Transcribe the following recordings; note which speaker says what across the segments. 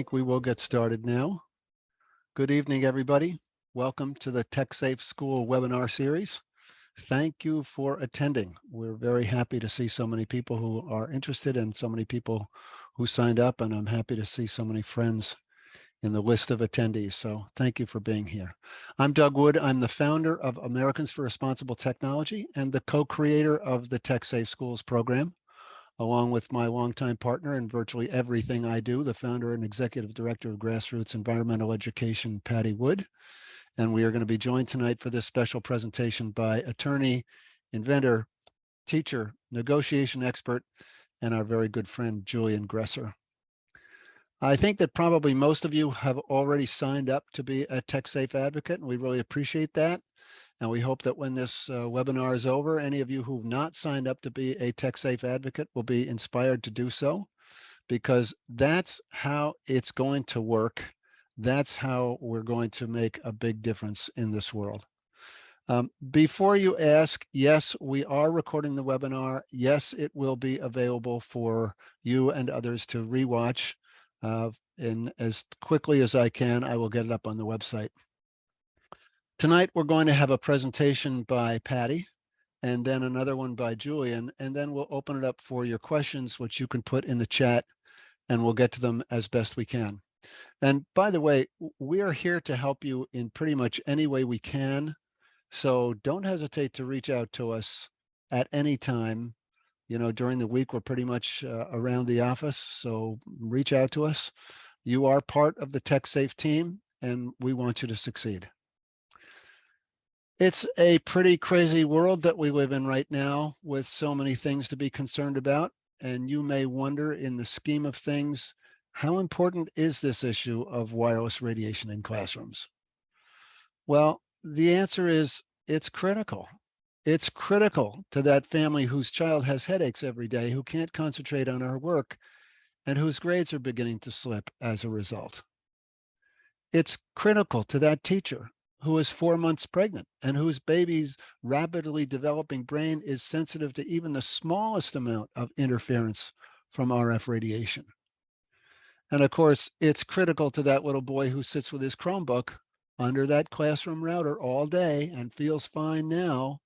Speaker 1: think we will get started now. Good evening, everybody. Welcome to the TechSafe School webinar series. Thank you for attending. We're very happy to see so many people who are interested and so many people who signed up, and I'm happy to see so many friends in the list of attendees. So thank you for being here. I'm Doug Wood. I'm the founder of Americans for Responsible Technology and the co-creator of the TechSafe Schools program, along with my longtime partner in virtually everything I do, the founder and executive director of Grassroots Environmental Education, Patty Wood. And we are going to be joined tonight for this special presentation by attorney, inventor, teacher, negotiation expert, and our very good friend, Julian Gresser. I think that probably most of you have already signed up to be a TechSafe advocate, and we really appreciate that. And we hope that when this webinar is over, any of you who've not signed up to be a TechSafe advocate will be inspired to do so, because that's how it's going to work. That's how we're going to make a big difference in this world. Before you ask, yes, we are recording the webinar. Yes, it will be available for you and others to rewatch. And as quickly as I can, I will get it up on the website. Tonight, we're going to have a presentation by Patty, and then another one by Julian, and then we'll open it up for your questions, which you can put in the chat, and we'll get to them as best we can. And by the way, we are here to help you in pretty much any way we can. So don't hesitate to reach out to us at any time. You know, during the week, we're pretty much around the office, so reach out to us. You are part of the TechSafe team, and we want you to succeed. It's a pretty crazy world that we live in right now, with so many things to be concerned about. And you may wonder, in the scheme of things, how important is this issue of wireless radiation in classrooms? Well, the answer is it's critical. It's critical to that family whose child has headaches every day, who can't concentrate on her work, and whose grades are beginning to slip as a result. It's critical to that teacher who is 4 months pregnant and whose baby's rapidly developing brain is sensitive to even the smallest amount of interference from RF radiation. And of course, it's critical to that little boy who sits with his Chromebook under that classroom router all day and feels fine now,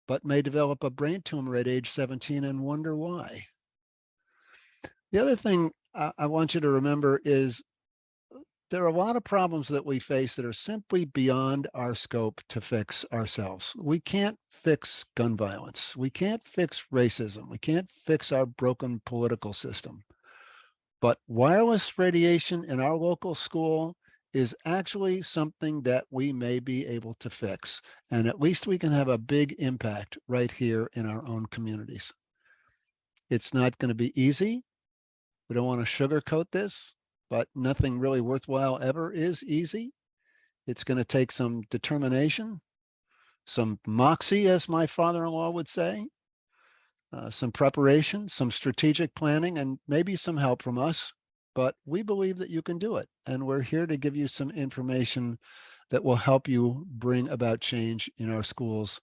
Speaker 1: but may develop a brain tumor at age 17 and wonder why. The other thing I want you to remember is there are a lot of problems that we face that are simply beyond our scope to fix ourselves. We can't fix gun violence. We can't fix racism. We can't fix our broken political system. But wireless radiation in our local school is actually something that we may be able to fix. And at least we can have a big impact right here in our own communities. It's not going to be easy. We don't want to sugarcoat this, but nothing really worthwhile ever is easy. It's going to take some determination, some moxie, as my father-in-law would say, some preparation, some strategic planning, and maybe some help from us. But we believe that you can do it. And we're here to give you some information that will help you bring about change in our schools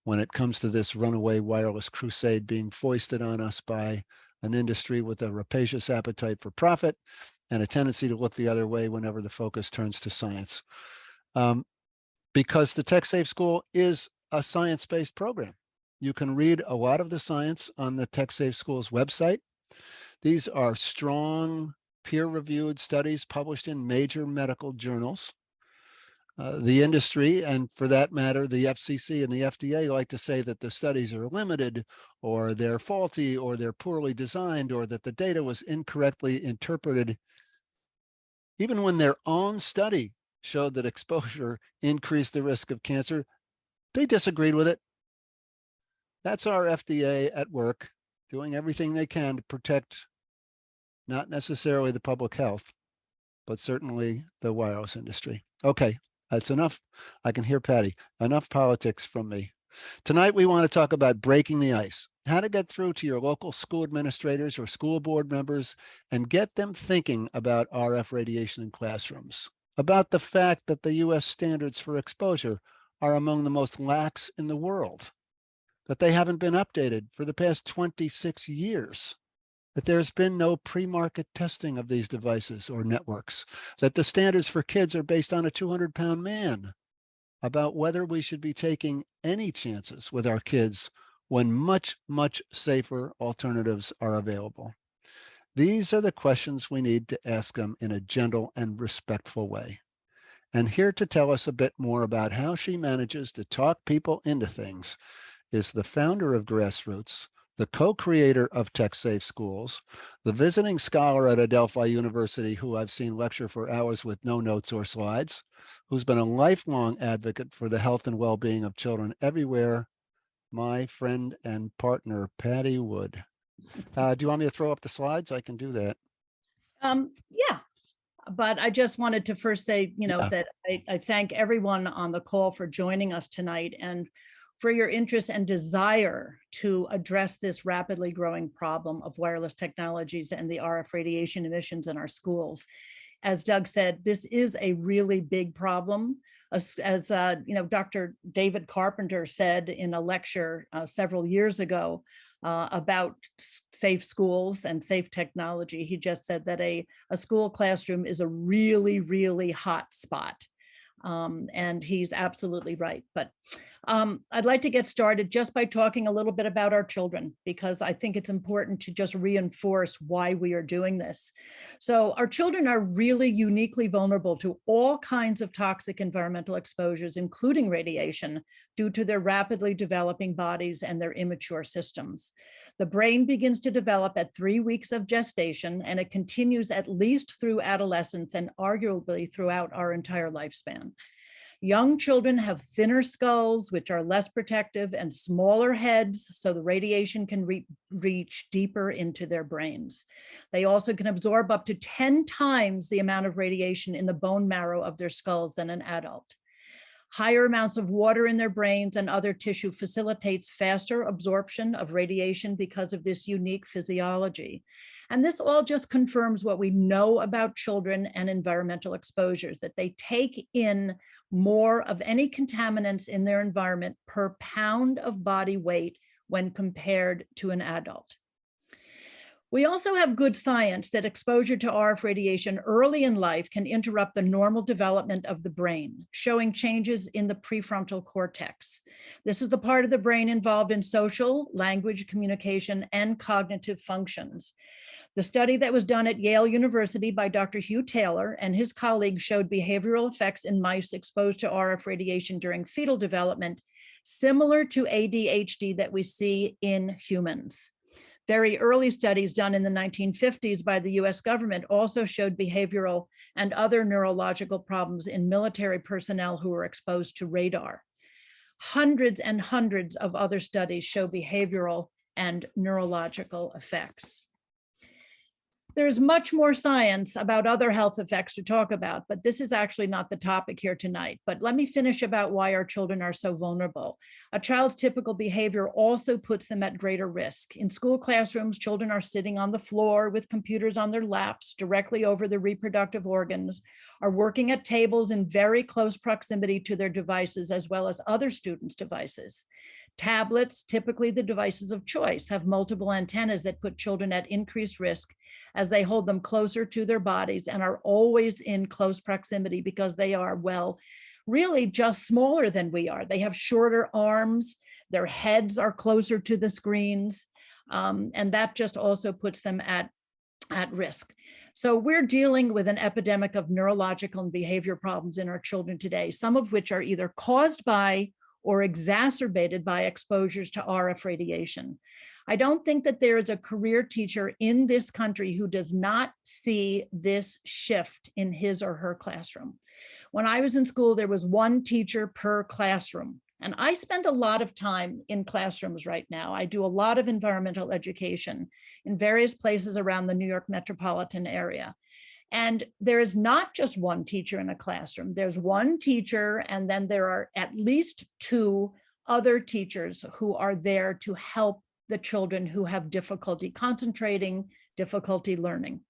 Speaker 1: when it comes to this runaway wireless crusade being foisted on us by an industry with a rapacious appetite for profit and a tendency to look the other way whenever the focus turns to science. Because the TechSafe School is a science-based program. You can read a lot of the science on the TechSafe School's website. These are strong, peer-reviewed studies published in major medical journals. The industry, and for that matter, the FCC and the FDA, like to say that the studies are limited, or they're faulty, or they're poorly designed, or that the data was incorrectly interpreted. Even when their own study showed that exposure increased the risk of cancer, they disagreed with it. That's our FDA at work, doing everything they can to protect not necessarily the public health, but certainly the wireless industry. Okay, that's enough. I can hear Patty. Enough politics from me. Tonight, we want to talk about breaking the ice, how to get through to your local school administrators or school board members and get them thinking about RF radiation in classrooms, about the fact that the US standards for exposure are among the most lax in the world, that they haven't been updated for the past 26 years, that there's been no pre-market testing of these devices or networks, that the standards for kids are based on a 200-pound man, about whether we should be taking any chances with our kids when much, much safer alternatives are available. These are the questions we need to ask them in a gentle and respectful way. And here to tell us a bit more about how she manages to talk people into things is the founder of Grassroots, the co-creator of Tech Safe Schools, the visiting scholar at Adelphi University who I've seen lecture for hours with no notes or slides, who's been a lifelong advocate for the health and well-being of children everywhere, my friend and partner, Patty Wood. Do you want me to throw up the slides? I can do that.
Speaker 2: Yeah, but I just wanted to first say, that I thank everyone on the call for joining us tonight and for your interest and desire to address this rapidly growing problem of wireless technologies and the RF radiation emissions in our schools. As Doug said, this is a really big problem. As Dr. David Carpenter said in a lecture several years ago about safe schools and safe technology, he just said that a school classroom is a really, really hot spot. And he's absolutely right. But I'd like to get started just by talking a little bit about our children, because I think it's important to just reinforce why we are doing this. So our children are really uniquely vulnerable to all kinds of toxic environmental exposures, including radiation, due to their rapidly developing bodies and their immature systems. The brain begins to develop at 3 weeks of gestation, and it continues at least through adolescence and arguably throughout our entire lifespan. Young children have thinner skulls, which are less protective, and smaller heads, so the radiation can reach deeper into their brains. They also can absorb up to 10 times the amount of radiation in the bone marrow of their skulls than an adult. Higher amounts of water in their brains and other tissue facilitates faster absorption of radiation because of this unique physiology. And this all just confirms what we know about children and environmental exposures, that they take in more of any contaminants in their environment per pound of body weight when compared to an adult. We also have good science that exposure to RF radiation early in life can interrupt the normal development of the brain, showing changes in the prefrontal cortex. This is the part of the brain involved in social, language, communication, and cognitive functions. The study that was done at Yale University by Dr. Hugh Taylor and his colleagues showed behavioral effects in mice exposed to RF radiation during fetal development, similar to ADHD that we see in humans. Very early studies done in the 1950s by the US government also showed behavioral and other neurological problems in military personnel who were exposed to radar. Hundreds and hundreds of other studies show behavioral and neurological effects. There's much more science about other health effects to talk about, but this is actually not the topic here tonight. But let me finish about why our children are so vulnerable. A child's typical behavior also puts them at greater risk. In school classrooms, children are sitting on the floor with computers on their laps directly over the reproductive organs, are working at tables in very close proximity to their devices as well as other students' devices. Tablets, typically the devices of choice, have multiple antennas that put children at increased risk as they hold them closer to their bodies and are always in close proximity because they are, well, really just smaller than we are. They have shorter arms, their heads are closer to the screens, and that just also puts them at risk. So we're dealing with an epidemic of neurological and behavior problems in our children today, some of which are either caused by or exacerbated by exposures to RF radiation. I don't think that there is a career teacher in this country who does not see this shift in his or her classroom. When I was in school, there was one teacher per classroom. And I spend a lot of time in classrooms right now. I do a lot of environmental education in various places around the New York metropolitan area. And there is not just one teacher in a classroom. There's one teacher, and then there are at least 2 other teachers who are there to help the children who have difficulty concentrating, difficulty learning.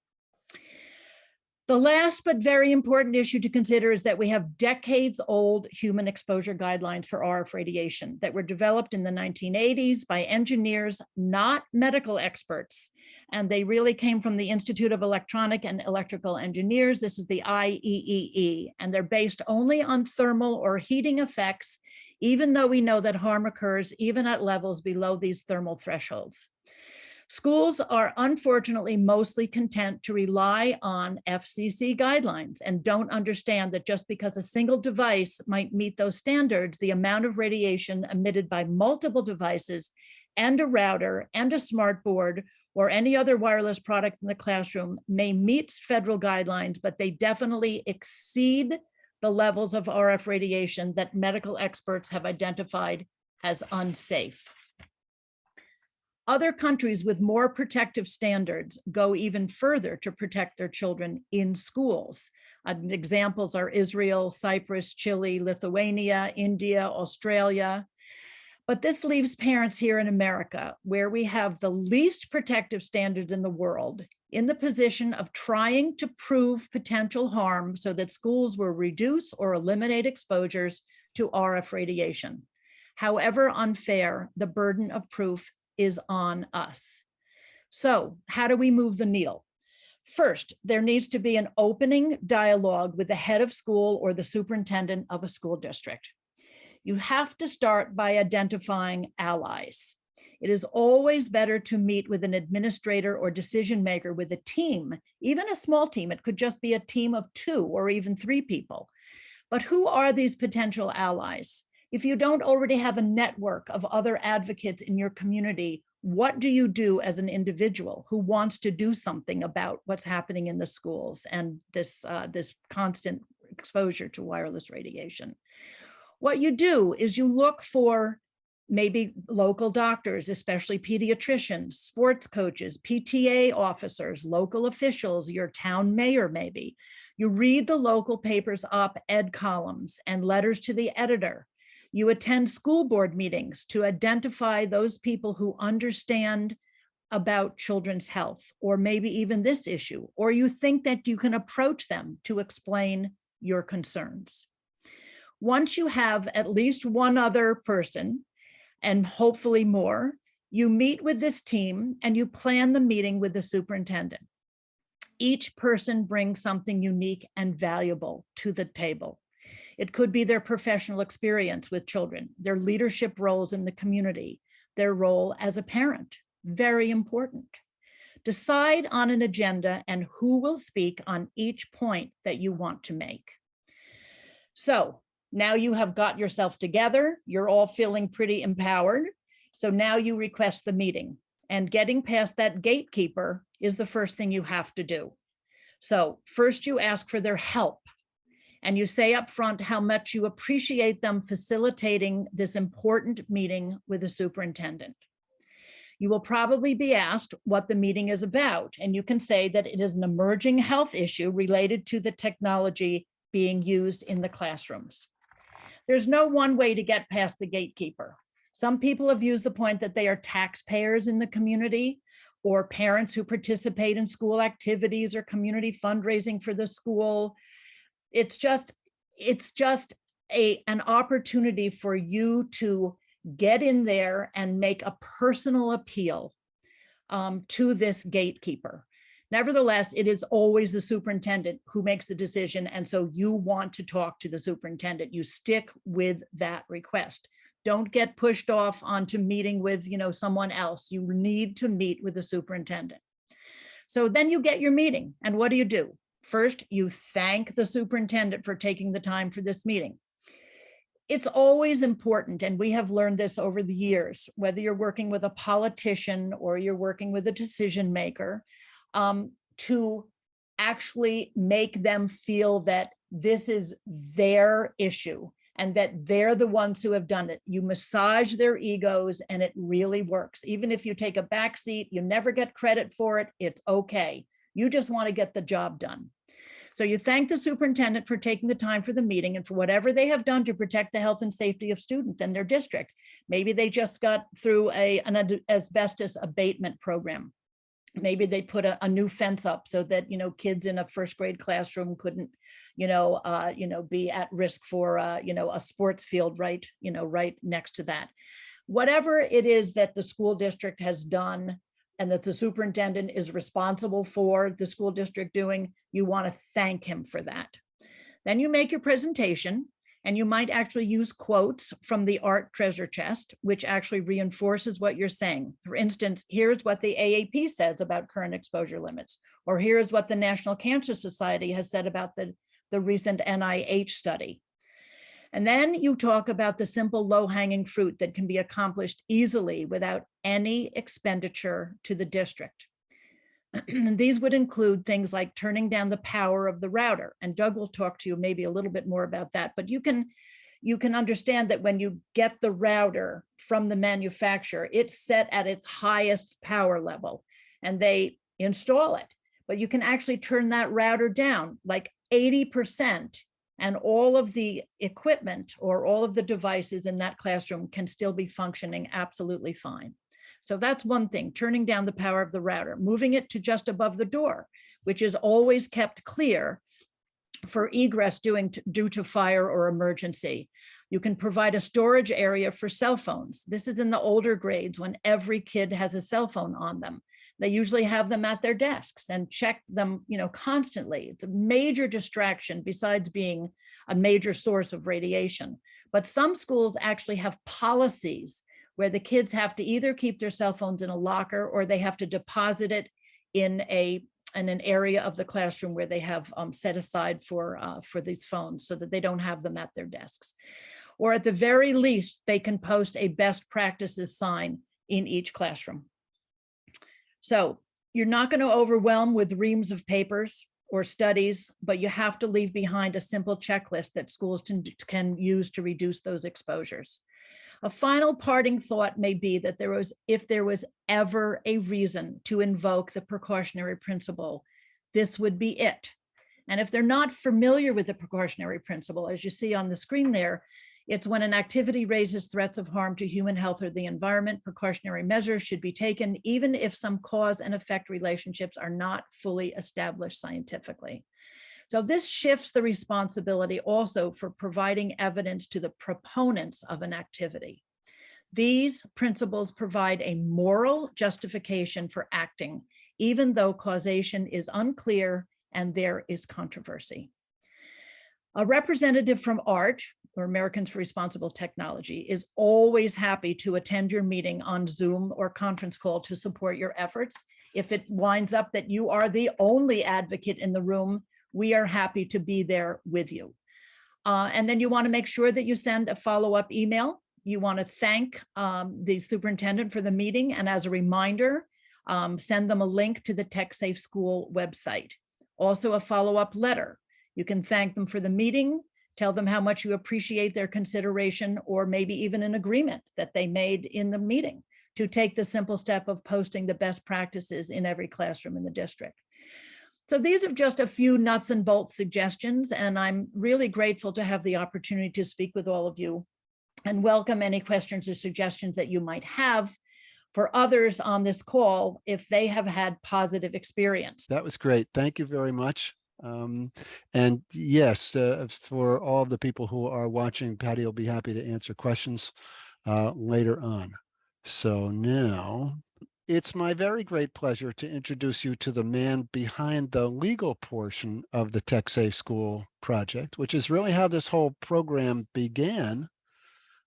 Speaker 2: The last but very important issue to consider is that we have decades-old human exposure guidelines for RF radiation that were developed in the 1980s by engineers, not medical experts. And they really came from the Institute of Electronic and Electrical Engineers. This is the IEEE, and they're based only on thermal or heating effects, even though we know that harm occurs even at levels below these thermal thresholds. Schools are unfortunately mostly content to rely on FCC guidelines and don't understand that just because a single device might meet those standards, the amount of radiation emitted by multiple devices and a router and a smart board or any other wireless products in the classroom may meet federal guidelines, but they definitely exceed the levels of RF radiation that medical experts have identified as unsafe. Other countries with more protective standards go even further to protect their children in schools. Examples are Israel, Cyprus, Chile, Lithuania, India, Australia. But this leaves parents here in America, where we have the least protective standards in the world, in the position of trying to prove potential harm so that schools will reduce or eliminate exposures to RF radiation. However unfair, the burden of proof is on us. So how do we move the needle? First, there needs to be an opening dialogue with the head of school or the superintendent of a school district. You have to start by identifying allies. It is always better to meet with an administrator or decision maker with a team, even a small team. It could just be a team of 2 or even 3 people. But who are these potential allies? If you don't already have a network of other advocates in your community, what do you do as an individual who wants to do something about what's happening in the schools and this constant exposure to wireless radiation? What you do is you look for maybe local doctors, especially pediatricians, sports coaches, PTA officers, local officials, your town mayor maybe. You read the local papers' op-ed columns and letters to the editor. You attend school board meetings to identify those people who understand about children's health, or maybe even this issue, or you think that you can approach them to explain your concerns. Once you have at least one other person, and hopefully more, you meet with this team and you plan the meeting with the superintendent. Each person brings something unique and valuable to the table. It could be their professional experience with children, their leadership roles in the community, their role as a parent, very important. Decide on an agenda and who will speak on each point that you want to make. So now you have got yourself together, you're all feeling pretty empowered. So now you request the meeting, and getting past that gatekeeper is the first thing you have to do. So first you ask for their help, and you say up front how much you appreciate them facilitating this important meeting with the superintendent. You will probably be asked what the meeting is about, and you can say that it is an emerging health issue related to the technology being used in the classrooms. There's no one way to get past the gatekeeper. Some people have used the point that they are taxpayers in the community, or parents who participate in school activities or community fundraising for the school. It's just an opportunity for you to get in there and make a personal appeal to this gatekeeper. Nevertheless, it is always the superintendent who makes the decision, and so you want to talk to the superintendent. You stick with that request. Don't get pushed off onto meeting with someone else. You need to meet with the superintendent. So then you get your meeting, and what do? First, you thank the superintendent for taking the time for this meeting. It's always important, and we have learned this over the years, whether you're working with a politician or you're working with a decision maker, to actually make them feel that this is their issue and that they're the ones who have done it. You massage their egos and it really works. Even if you take a back seat, you never get credit for it, it's okay. You just want to get the job done. So you thank the superintendent for taking the time for the meeting and for whatever they have done to protect the health and safety of students in their district. Maybe they just got through an asbestos abatement program. Maybe they put a new fence up so that, kids in a first grade classroom couldn't, be at risk for, a sports field right next to that. Whatever it is that the school district has done and that the superintendent is responsible for the school district doing, you want to thank him for that. Then you make your presentation, and you might actually use quotes from the art treasure chest, which actually reinforces what you're saying. For instance, here's what the AAP says about current exposure limits, or here's what the National Cancer Society has said about the recent NIH study. And then you talk about the simple low-hanging fruit that can be accomplished easily without any expenditure to the district. These would include things like turning down the power of the router. And Doug will talk to you maybe a little bit more about that, but you can understand that when you get the router from the manufacturer, it's set at its highest power level and they install it. But you can actually turn that router down like 80%, and all of the equipment or all of the devices in that classroom can still be functioning absolutely fine. So that's one thing, turning down the power of the router, moving it to just above the door, which is always kept clear for egress due to fire or emergency. You can provide a storage area for cell phones. This is in the older grades when every kid has a cell phone on them. They usually have them at their desks and check them, constantly. It's a major distraction besides being a major source of radiation. But some schools actually have policies where the kids have to either keep their cell phones in a locker or they have to deposit it in an area of the classroom where they have set aside for these phones so that they don't have them at their desks. Or at the very least, they can post a best practices sign in each classroom. So you're not going to overwhelm with reams of papers or studies, but you have to leave behind a simple checklist that schools can use to reduce those exposures. A final parting thought may be that if there was ever a reason to invoke the precautionary principle, this would be it. And if they're not familiar with the precautionary principle, as you see on the screen there, it's when an activity raises threats of harm to human health or the environment, precautionary measures should be taken, even if some cause and effect relationships are not fully established scientifically. So this shifts the responsibility also for providing evidence to the proponents of an activity. These principles provide a moral justification for acting, even though causation is unclear and there is controversy. A representative from ART, or Americans for Responsible Technology, is always happy to attend your meeting on Zoom or conference call to support your efforts. If it winds up that you are the only advocate in the room, we are happy to be there with you. And then you want to make sure that you send a follow-up email. You want to thank the superintendent for the meeting. And as a reminder, send them a link to the TechSafe School website. Also a follow-up letter. You can thank them for the meeting, tell them how much you appreciate their consideration, or maybe even an agreement that they made in the meeting to take the simple step of posting the best practices in every classroom in the district. So these are just a few nuts and bolts suggestions, and I'm really grateful to have the opportunity to speak with all of you and welcome any questions or suggestions that you might have for others on this call if they have had positive experience.
Speaker 1: That was great. Thank you very much. And yes, for all of the people who are watching, Patty will be happy to answer questions later on. So now it's my very great pleasure to introduce you to the man behind the legal portion of the TechSafe School project, which is really how this whole program began,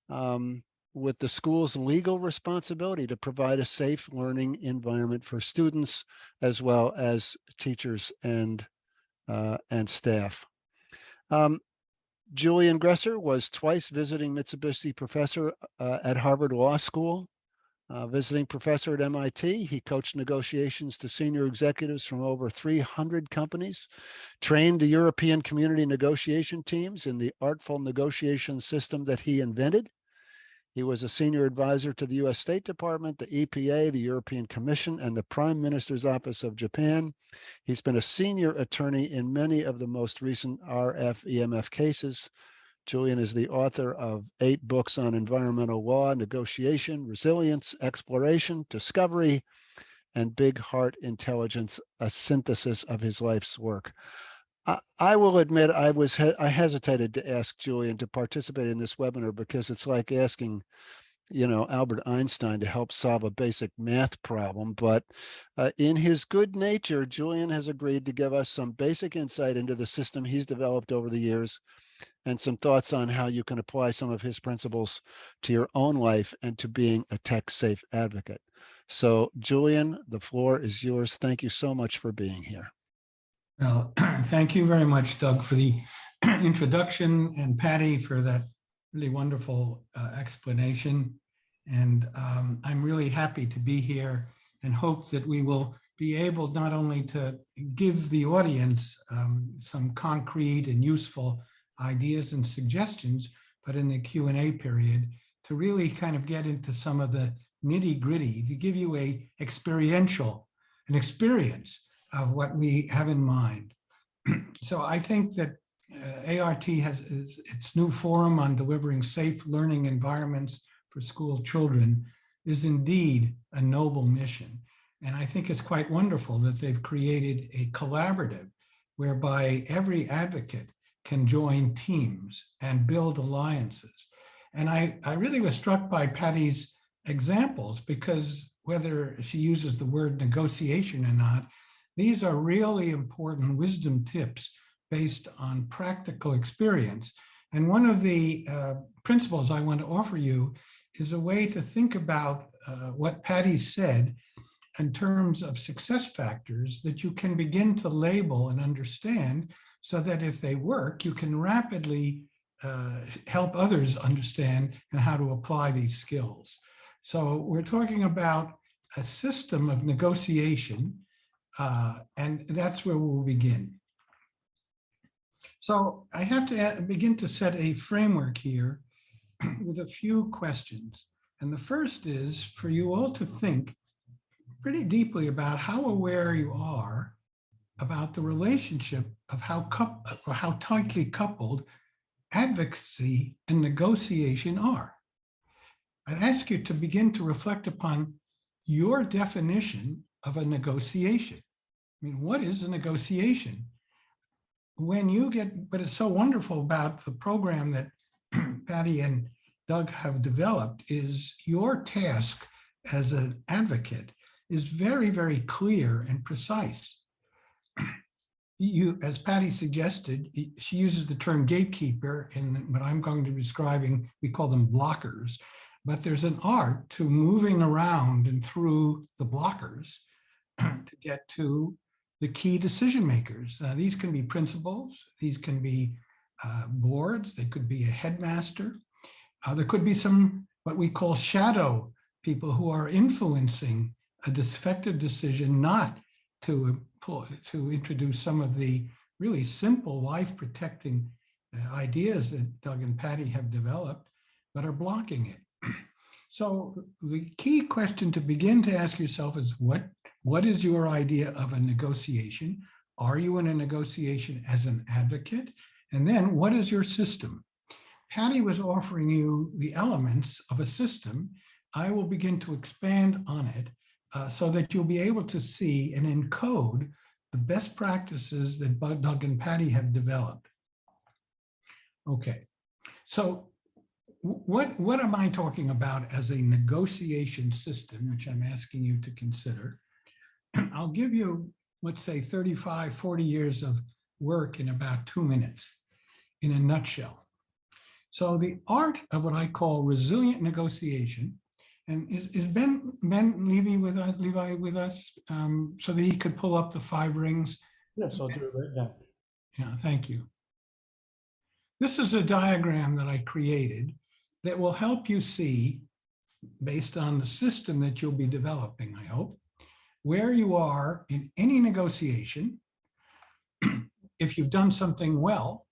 Speaker 1: with the school's legal responsibility to provide a safe learning environment for students as well as teachers and staff. Julian Gresser was twice visiting Mitsubishi professor at Harvard Law School, visiting professor at MIT. He coached negotiations to senior executives from over 300 companies, trained the European community negotiation teams in the artful negotiation system that he invented. He was a senior advisor to the US State Department, the EPA, the European Commission, and the Prime Minister's Office of Japan. He's been a senior attorney in many of the most recent RF-EMF cases. Julian is the author of 8 books on environmental law, negotiation, resilience, exploration, discovery, and big heart intelligence, a synthesis of his life's work. I will admit I hesitated to ask Julian to participate in this webinar because it's like asking, Albert Einstein to help solve a basic math problem. But in his good nature, Julian has agreed to give us some basic insight into the system he's developed over the years and some thoughts on how you can apply some of his principles to your own life and to being a tech-safe advocate. So, Julian, the floor is yours. Thank you so much for being here.
Speaker 3: Well, thank you very much, Doug, for the introduction, and Patty for that really wonderful explanation. And I'm really happy to be here and hope that we will be able not only to give the audience some concrete and useful ideas and suggestions, but in the Q&A period to really kind of get into some of the nitty gritty, to give you an experience of what we have in mind. So I think that ART has its new forum on delivering safe learning environments for school children is indeed a noble mission. And I think it's quite wonderful that they've created a collaborative whereby every advocate can join teams and build alliances. And I really was struck by Patty's examples, because whether she uses the word negotiation or not, these are really important wisdom tips based on practical experience. And one of the principles I want to offer you is a way to think about what Patty said in terms of success factors that you can begin to label and understand, so that if they work, you can rapidly help others understand and how to apply these skills. So we're talking about a system of negotiation, and that's where we'll begin. So I have to begin to set a framework here with a few questions. And the first is for you all to think pretty deeply about how aware you are about the relationship of how tightly coupled advocacy and negotiation are. I'd ask you to begin to reflect upon your definition of a negotiation. I mean, what is a negotiation? When you get, what is so wonderful about the program that Patty and Doug have developed is your task as an advocate is very, very clear and precise. You, as Patty suggested, she uses the term gatekeeper in what I'm going to be describing, we call them blockers, but there's an art to moving around and through the blockers to get to the key decision makers. These can be principals, these can be boards, they could be a headmaster. There could be some, what we call shadow people who are influencing a effective decision not to introduce some of the really simple life-protecting ideas that Doug and Patty have developed, but are blocking it. So the key question to begin to ask yourself is, what is your idea of a negotiation? Are you in a negotiation as an advocate? And then what is your system? Patty was offering you the elements of a system. I will begin to expand on it so that you'll be able to see and encode the best practices that Doug and Patty have developed. Okay, so what am I talking about as a negotiation system, which I'm asking you to consider? I'll give you, let's say, 35, 40 years of work in about 2 minutes, in a nutshell. So the art of what I call resilient negotiation, and is Ben Levy with us so that he could pull up the 5 rings?
Speaker 4: Yes, I'll do it right now.
Speaker 3: Yeah, thank you. This is a diagram that I created that will help you see, based on the system that you'll be developing, I hope, where you are in any negotiation. If you've done something well,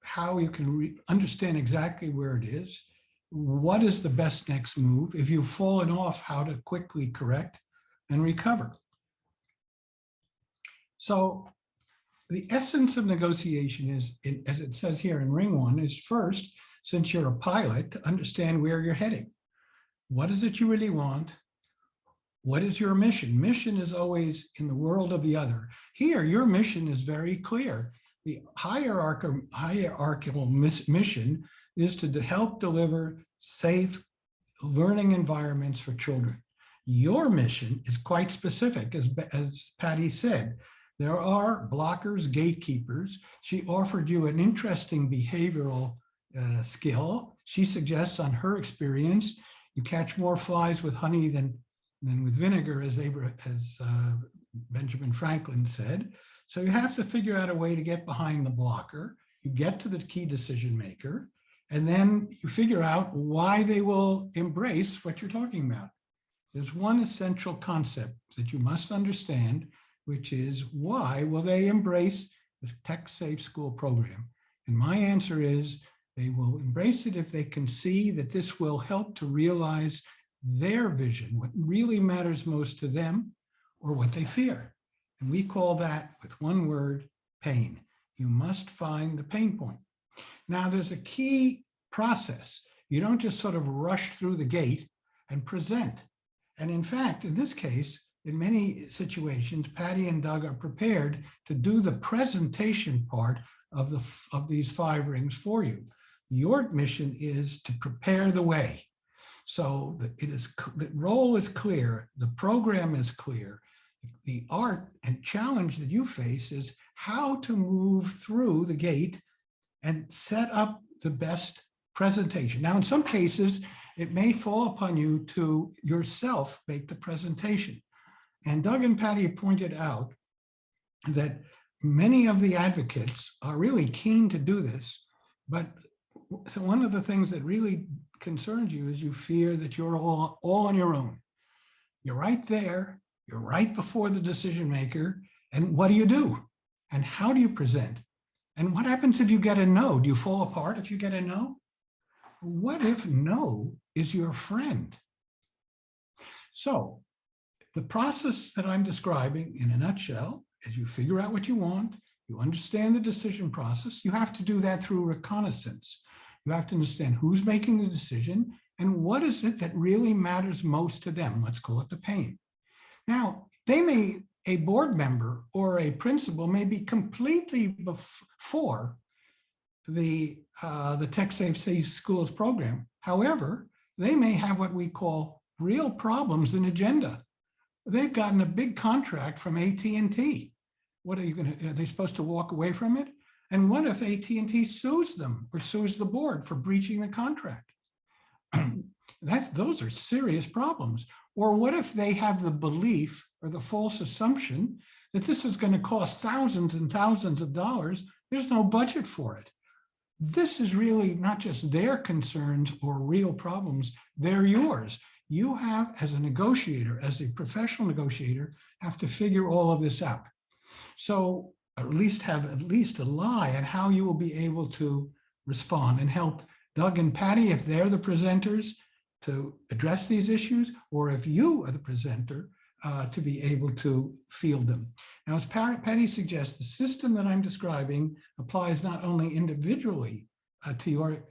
Speaker 3: how you can understand exactly where it is, what is the best next move, if you've fallen off, how to quickly correct and recover. So the essence of negotiation is, as it says here in ring 1, is first, since you're a pilot, to understand where you're heading. What is it you really want? What is your mission? Mission is always in the world of the other. Here, your mission is very clear. The hierarchical mission is to help deliver safe learning environments for children. Your mission is quite specific, as Patty said. There are blockers, gatekeepers. She offered you an interesting behavioral skill. She suggests on her experience, you catch more flies with honey than with vinegar, as Benjamin Franklin said. So you have to figure out a way to get behind the blocker. You get to the key decision maker, and then you figure out why they will embrace what you're talking about. There's one essential concept that you must understand, which is why will they embrace the Tech Safe School program? And my answer is they will embrace it if they can see that this will help to realize their vision, what really matters most to them, or what they fear. And we call that, with one word, pain. You must find the pain point. Now, there's a key process. You don't just sort of rush through the gate and present. And in fact, in this case, in many situations, Patty and Doug are prepared to do the presentation part of these 5 rings for you. Your mission is to prepare the way. So the role is clear, the program is clear. The art and challenge that you face is how to move through the gate and set up the best presentation. Now, in some cases, it may fall upon you to yourself make the presentation. And Doug and Patty pointed out that many of the advocates are really keen to do this, but so one of the things that really concerns you is you fear that you're all on your own. You're right there, you're right before the decision maker, and what do you do? And how do you present? And what happens if you get a no? Do you fall apart if you get a no? What if no is your friend? So the process that I'm describing in a nutshell is you figure out what you want, you understand the decision process. You have to do that through reconnaissance. You have to understand who's making the decision and what is it that really matters most to them. Let's call it the pain. Now, a board member or a principal may be completely for the Tech Safe Schools program. However, they may have what we call real problems in agenda. They've gotten a big contract from AT&T. What are they supposed to walk away from it? And what if AT&T sues them or sues the board for breaching the contract? Those are serious problems. Or what if they have the belief or the false assumption that this is going to cost thousands and thousands of dollars? There's no budget for it. This is really not just their concerns or real problems, they're yours. You have, as a negotiator, as a professional negotiator, have to figure all of this out. So at least have a lie on how you will be able to respond and help Doug and Patty, if they're the presenters, to address these issues, or if you are the presenter, to be able to field them. Now, as Patty suggests, the system that I'm describing applies not only individually to your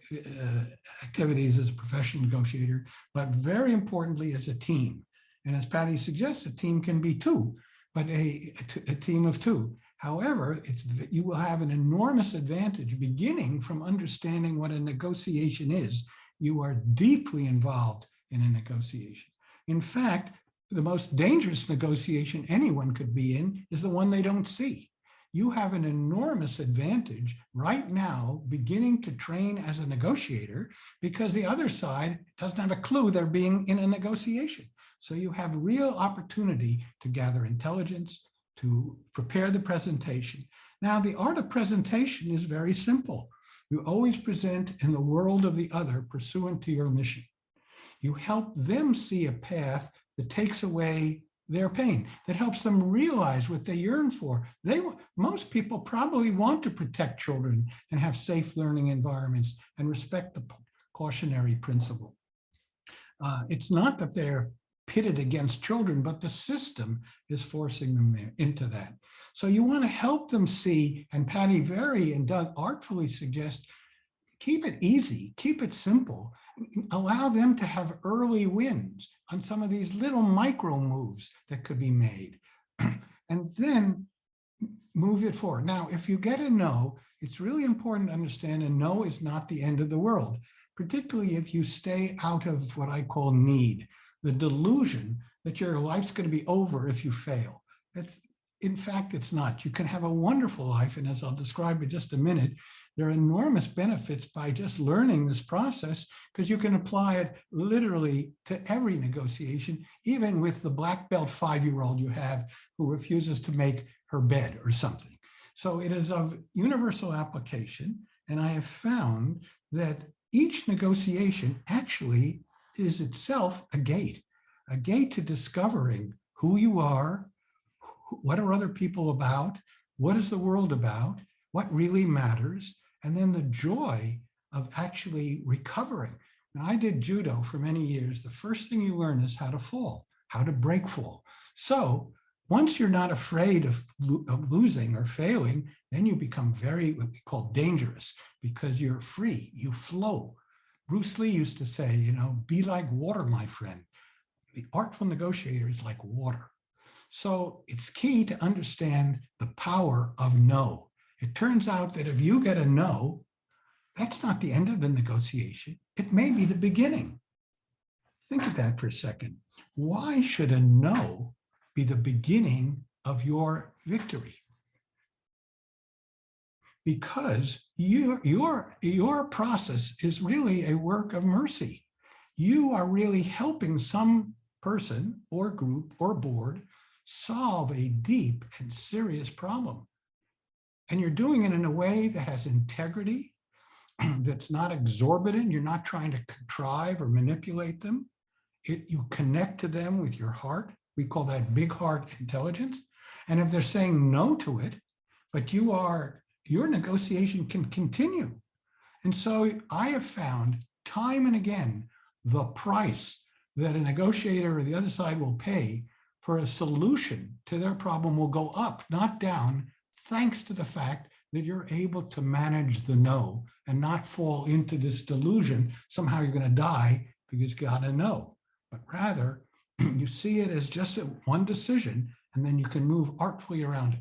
Speaker 3: activities as a professional negotiator, but very importantly as a team. And as Patty suggests, a team can be 2, but a team of 2. However, you will have an enormous advantage beginning from understanding what a negotiation is. You are deeply involved in a negotiation. In fact, the most dangerous negotiation anyone could be in is the one they don't see. You have an enormous advantage right now beginning to train as a negotiator because the other side doesn't have a clue they're being in a negotiation. So you have real opportunity to gather intelligence, to prepare the presentation. Now, the art of presentation is very simple. You always present in the world of the other pursuant to your mission. You help them see a path that takes away their pain, that helps them realize what they yearn for. Most people probably want to protect children and have safe learning environments and respect the cautionary principle. It's not that they're pitted against children, but the system is forcing them into that. So you want to help them see, and Patty and Doug artfully suggest, keep it easy, keep it simple, allow them to have early wins, on some of these little micro moves that could be made, and then move it forward. Now, if you get a no, it's really important to understand a no is not the end of the world, particularly if you stay out of what I call need, the delusion that your life's going to be over if you fail. In fact, it's not. You can have a wonderful life, and as I'll describe in just a minute, there are enormous benefits by just learning this process, because you can apply it literally to every negotiation, even with the black belt 5-year-old you have who refuses to make her bed or something. So it is of universal application, and I have found that each negotiation actually is itself a gate to discovering who you are, what are other people about, what is the world about, what really matters, and then the joy of actually recovering. When I did judo for many years, the first thing you learn is how to fall, how to break fall. So once you're not afraid of losing or failing, then you become very, what we call dangerous, because you're free, you flow. Bruce Lee used to say, be like water, my friend. The artful negotiator is like water. So it's key to understand the power of no. It turns out that if you get a no, that's not the end of the negotiation. It may be the beginning. Think of that for a second. Why should a no be the beginning of your victory? Because your process is really a work of mercy. You are really helping some person or group or board solve a deep and serious problem. And you're doing it in a way that has integrity, that's not exorbitant. You're not trying to contrive or manipulate them. You connect to them with your heart. We call that big heart intelligence. And if they're saying no to it, but your negotiation can continue. And so I have found time and again, the price that a negotiator or the other side will pay for a solution to their problem will go up, not down, thanks to the fact that you're able to manage the no and not fall into this delusion, somehow you're going to die because you got a no. But rather, you see it as just one decision, and then you can move artfully around it.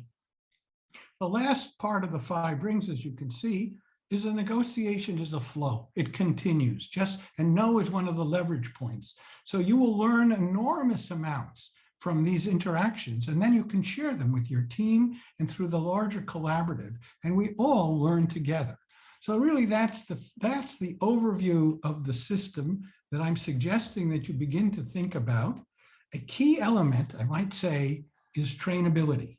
Speaker 3: The last part of the 5 rings, as you can see, is a negotiation is a flow. It continues, and no is one of the leverage points. So you will learn enormous amounts from these interactions, and then you can share them with your team and through the larger collaborative, and we all learn together. So really that's the overview of the system that I'm suggesting that you begin to think about. A key element, I might say, is trainability.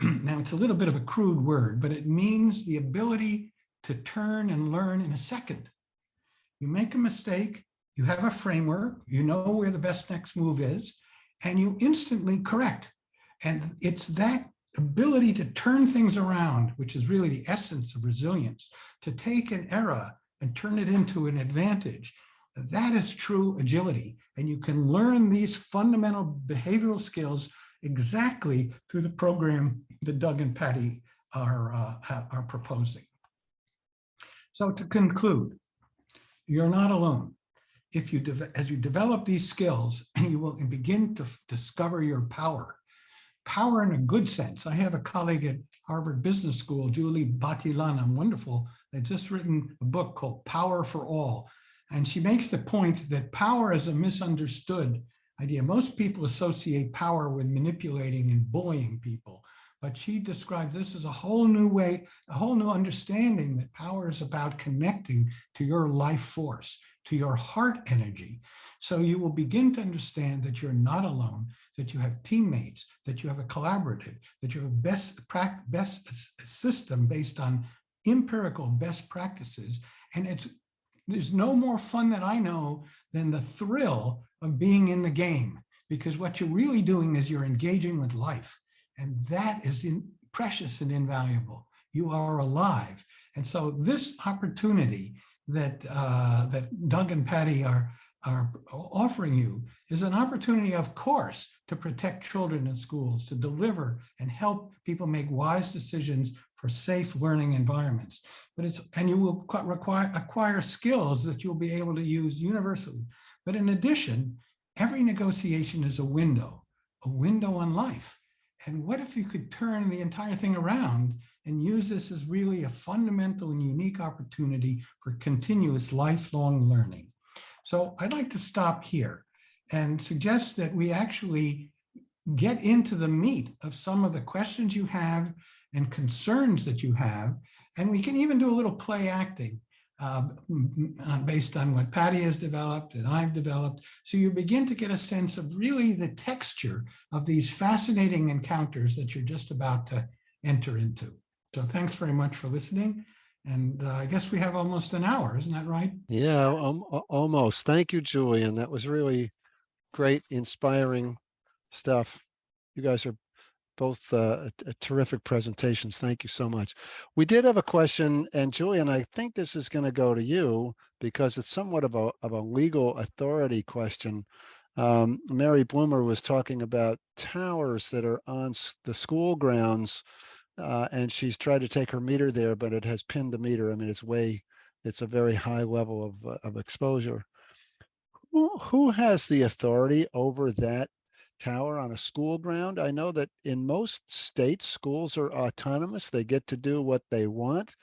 Speaker 3: Now, it's a little bit of a crude word, but it means the ability to turn and learn in a second. You make a mistake, you have a framework, you know where the best next move is, and you instantly correct. And it's that ability to turn things around, which is really the essence of resilience, to take an error and turn it into an advantage. That is true agility. And you can learn these fundamental behavioral skills exactly through the program that Doug and Patty are proposing. So to conclude, you're not alone. As you develop these skills, you will begin to discover your power in a good sense. I have a colleague at Harvard Business School, Julie Batilan, wonderful, that's just written a book called Power for All. And she makes the point that power is a misunderstood idea. Most people associate power with manipulating and bullying people, but she describes this as a whole new way, a whole new understanding that power is about connecting to your life force, to your heart energy. So you will begin to understand that you're not alone, that you have teammates, that you have a collaborative, that you have a best system based on empirical best practices. And there's no more fun that I know than the thrill of being in the game, because what you're really doing is you're engaging with life. And that is precious and invaluable. You are alive. And so this opportunity that Doug and Patty are offering you is an opportunity, of course, to protect children in schools, to deliver and help people make wise decisions for safe learning environments. And you will acquire skills that you'll be able to use universally. But in addition, every negotiation is a window on life. And what if you could turn the entire thing around and use this as really a fundamental and unique opportunity for continuous lifelong learning? So I'd like to stop here and suggest that we actually get into the meat of some of the questions you have and concerns that you have. And we can even do a little play acting based on what Patty has developed and I've developed. So you begin to get a sense of really the texture of these fascinating encounters that you're just about to enter into. So thanks very much for listening. And I guess we have almost an hour, isn't that right?
Speaker 1: Yeah, almost. Thank you, Julian. That was really great, inspiring stuff. You guys are both terrific presentations. Thank you so much. We did have a question, and Julian, I think this is going to go to you because it's somewhat of a legal authority question. Mary Bloomer was talking about towers that are on the school grounds, and she's tried to take her meter there, but it has pinned the meter. I mean, it's a very high level of exposure. Who has the authority over that tower on a school ground? I know that in most states, schools are autonomous. They get to do what they want.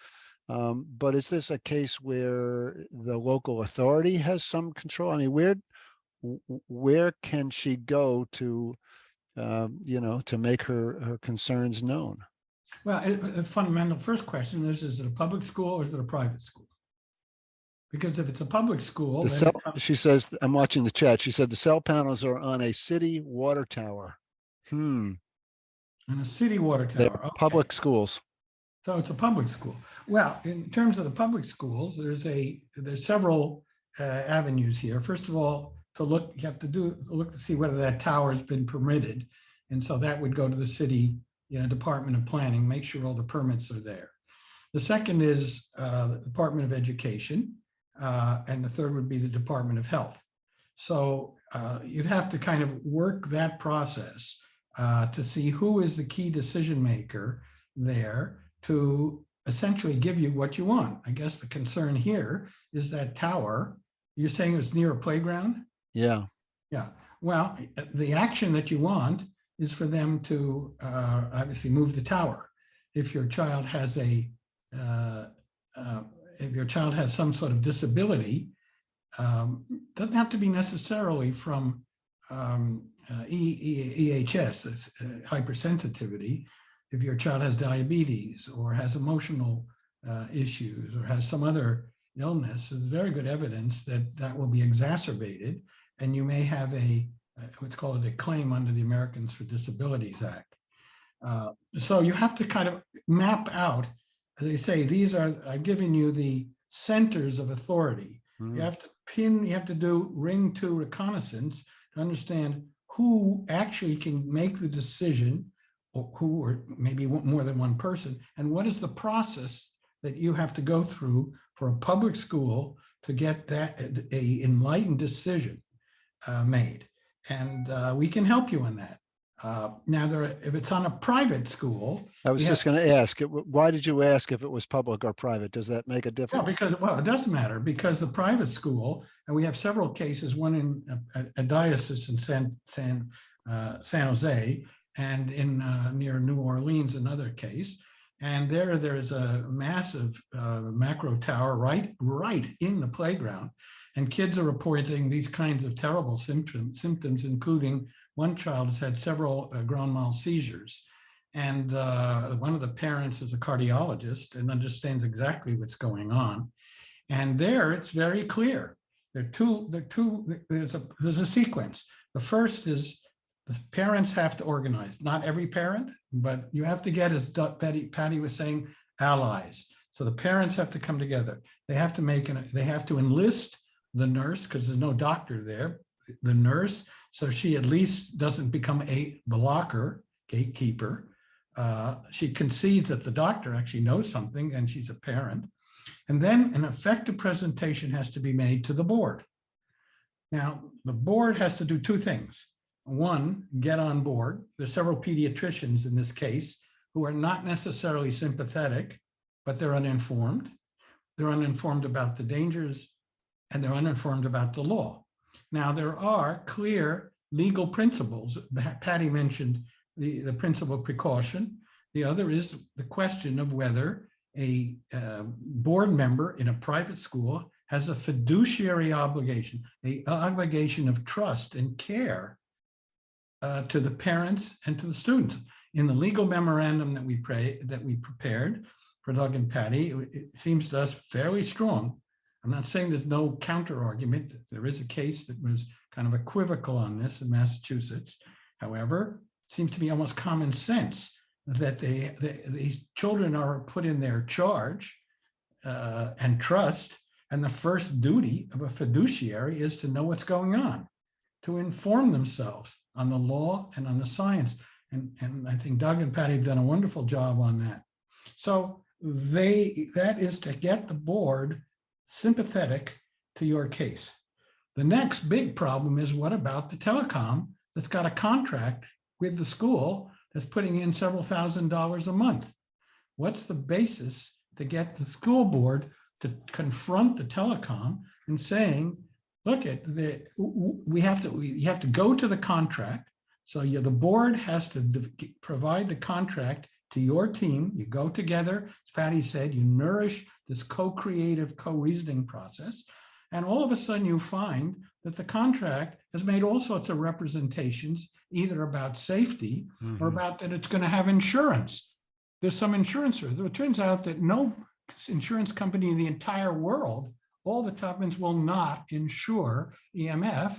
Speaker 1: But is this a case where the local authority has some control? I mean, where can she go to, to make her concerns known?
Speaker 3: Well, the fundamental first question is it a public school or is it a private school? Because if it's a public school,
Speaker 1: she says, I'm watching the chat. She said the cell panels are on a city water tower.
Speaker 3: On a city water tower.
Speaker 1: They're public schools.
Speaker 3: So it's a public school. Well, in terms of the public schools, there's several avenues here. First of all, you have to look to see whether that tower has been permitted. And so that would go to the city, Department of Planning, make sure all the permits are there. The second is the Department of Education. And the third would be the Department of Health. So you'd have to kind of work that process to see who is the key decision maker there to essentially give you what you want. I guess the concern here is that tower. You're saying it's near a playground?
Speaker 1: Yeah.
Speaker 3: Yeah. Well, the action that you want is for them to obviously move the tower. If your child has some sort of disability, doesn't have to be necessarily from EHS, it's, hypersensitivity. If your child has diabetes or has emotional issues or has some other illness, there's very good evidence that will be exacerbated, and you may have what's called a claim under the Americans for Disabilities Act. So you have to kind of map out, as they say, I've given you the centers of authority. You have to do ring 2 reconnaissance to understand who actually can make the decision, or maybe more than one person, and what is the process that you have to go through for a public school to get a enlightened decision made. And we can help you in that. Now, if it's on a private school,
Speaker 1: I was just going to ask, why did you ask if it was public or private? Does that make a difference?
Speaker 3: Well, it doesn't matter, because the private school, and we have several cases, one in a diocese in San Jose, and in near New Orleans, another case. And there is a massive macro tower right in the playground. And kids are reporting these kinds of terrible symptoms, including one child has had several grand mal seizures. And one of the parents is a cardiologist and understands exactly what's going on. And there it's very clear. There's a sequence. The first is the parents have to organize, not every parent, but you have to get, as Patty was saying, allies. So the parents have to come together. They have to enlist the nurse, because there's no doctor there, the nurse, so she at least doesn't become a blocker, gatekeeper. She concedes that the doctor actually knows something and she's a parent. And then an effective presentation has to be made to the board. Now, the board has to do two things. One, get on board. There's several pediatricians in this case who are not necessarily sympathetic, but they're uninformed. They're uninformed about the dangers, and they're uninformed about the law. Now, there are clear legal principles. Patty mentioned the principle of precaution. The other is the question of whether a board member in a private school has a fiduciary obligation, an obligation of trust and care to the parents and to the students. In the legal memorandum that we prepared for Doug and Patty, it seems to us fairly strong. I'm not saying there's no counter argument. There is a case that was kind of equivocal on this in Massachusetts. However, it seems to be almost common sense that these children are put in their charge and trust. And the first duty of a fiduciary is to know what's going on, to inform themselves on the law and on the science. And I think Doug and Patty have done a wonderful job on that. So that is to get the board sympathetic to your case. The next big problem is, what about the telecom that's got a contract with the school that's putting in several $1,000s a month? What's the basis to get the school board to confront the telecom and saying, look, you have to go to the contract. So the board has to provide the contract to your team. You go together, as Patty said, you nourish this co-creative, co-reasoning process. And all of a sudden you find that the contract has made all sorts of representations, either about safety or about that it's going to have insurance. There's some insurance. It turns out that no insurance company in the entire world, all the top ones, will not insure EMF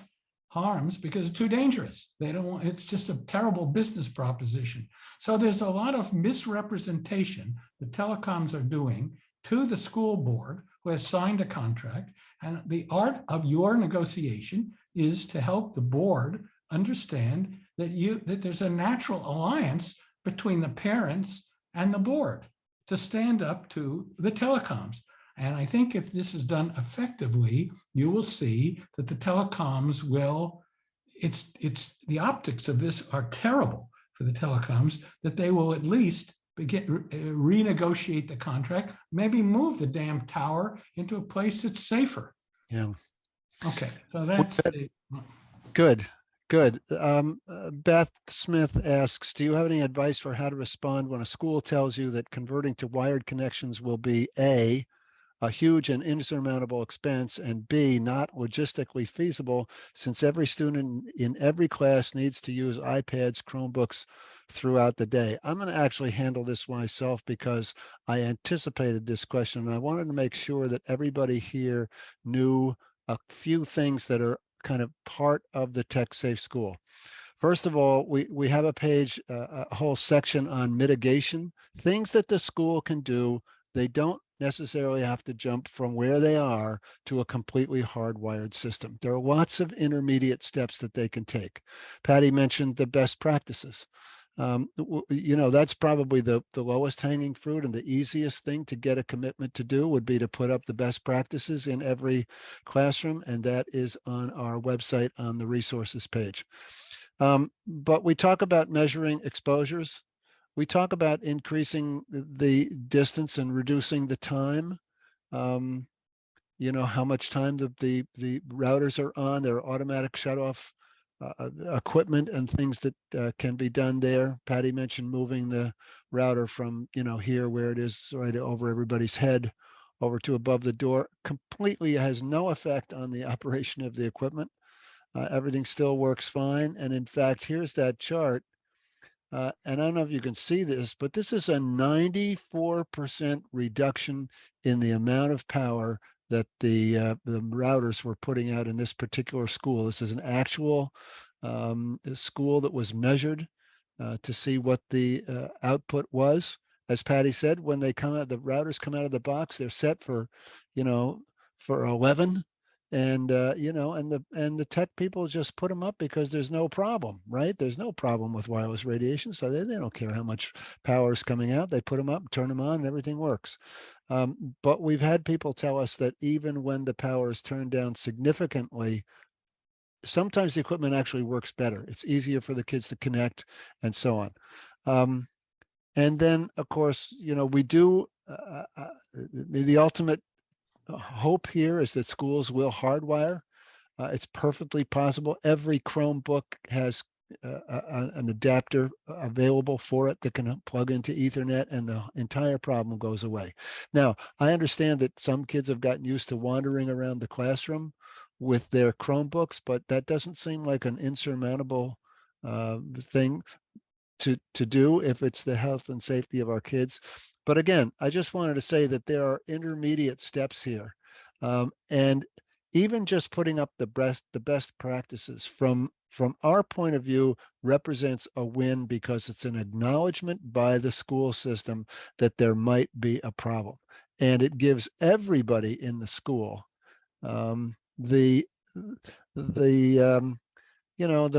Speaker 3: harms because it's too dangerous. They don't want, it's just a terrible business proposition. So there's a lot of misrepresentation the telecoms are doing to the school board who has signed a contract. And the art of your negotiation is to help the board understand that there's a natural alliance between the parents and the board to stand up to the telecoms. And I think if this is done effectively, you will see that the telecoms will, the optics of this are terrible for the telecoms, that they will at least renegotiate the contract, maybe move the damn tower into a place that's safer.
Speaker 1: Yeah.
Speaker 3: Okay, so that's
Speaker 1: good. Beth Smith asks, do you have any advice for how to respond when a school tells you that converting to wired connections will be A, a huge and insurmountable expense, and B, not logistically feasible since every student in every class needs to use iPads, Chromebooks throughout the day? I'm going to actually handle this myself because I anticipated this question and I wanted to make sure that everybody here knew a few things that are kind of part of the Tech Safe School. First of all, we have a page, a whole section on mitigation, things that the school can do. They don't necessarily have to jump from where they are to a completely hardwired system. There are lots of intermediate steps that they can take. Patty mentioned the best practices. That's probably the lowest hanging fruit, and the easiest thing to get a commitment to do would be to put up the best practices in every classroom, and that is on our website on the resources page. But we talk about measuring exposures. We talk about increasing the distance and reducing the time. How much time the routers are on, their automatic shut off equipment and things that can be done there. Patty mentioned moving the router from, here where it is right over everybody's head over to above the door. Completely has no effect on the operation of the equipment. Everything still works fine. And in fact, here's that chart. And I don't know if you can see this, but this is a 94% reduction in the amount of power that the routers were putting out in this particular school. This is an actual school that was measured to see what the output was. As Patty said, when they come out, the routers come out of the box, they're set for 11. And the tech people just put them up because there's no problem, right? There's no problem with wireless radiation, so they don't care how much power is coming out. They put them up, turn them on, and everything works. But we've had people tell us that even when the power is turned down significantly, sometimes the equipment actually works better. It's easier for the kids to connect and so on. And then, of course, we do the ultimate hope here is that schools will hardwire. It's perfectly possible. Every Chromebook has an adapter available for it that can plug into Ethernet, and the entire problem goes away. Now, I understand that some kids have gotten used to wandering around the classroom with their Chromebooks, but that doesn't seem like an insurmountable thing to do if it's the health and safety of our kids. But again, I just wanted to say that there are intermediate steps here. And even just putting up the best practices from our point of view represents a win, because it's an acknowledgement by the school system that there might be a problem. And it gives everybody in the school the the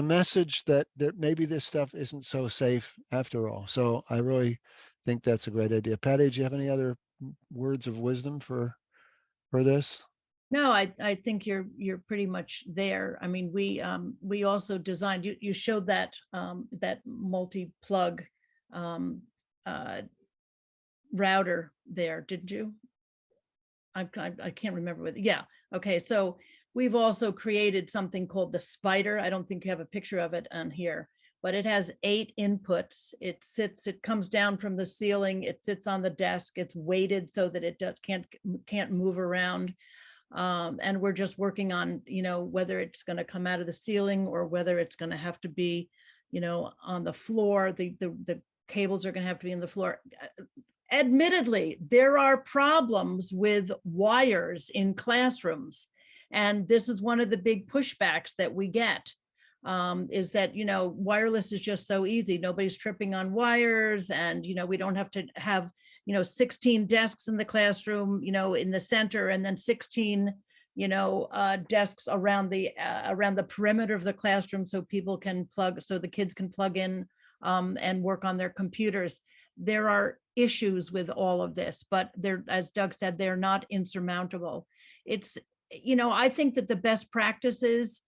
Speaker 1: message that maybe this stuff isn't so safe after all. So I really think that's a great idea. Patty, do you have any other words of wisdom for this?
Speaker 2: No, I think you're pretty much there. I mean, we also designed, you showed that that multi-plug uh, router there, didn't you? I can't remember what, yeah. Okay, so we've also created something called the Spider. I don't think you have a picture of it on here, but it has 8 inputs. It comes down from the ceiling. It sits on the desk. It's weighted so that it can't move around. And we're just working on, whether it's going to come out of the ceiling or whether it's going to have to be, on the floor. The cables are going to have to be in the floor. Admittedly, there are problems with wires in classrooms. And this is one of the big pushbacks that we get, is that, wireless is just so easy. Nobody's tripping on wires, and, we don't have to have, 16 desks in the classroom, in the center, and then 16, desks around the perimeter of the classroom, so the kids can plug in and work on their computers. There are issues with all of this, but they're, as Doug said, they're not insurmountable. It's, I think that the best practices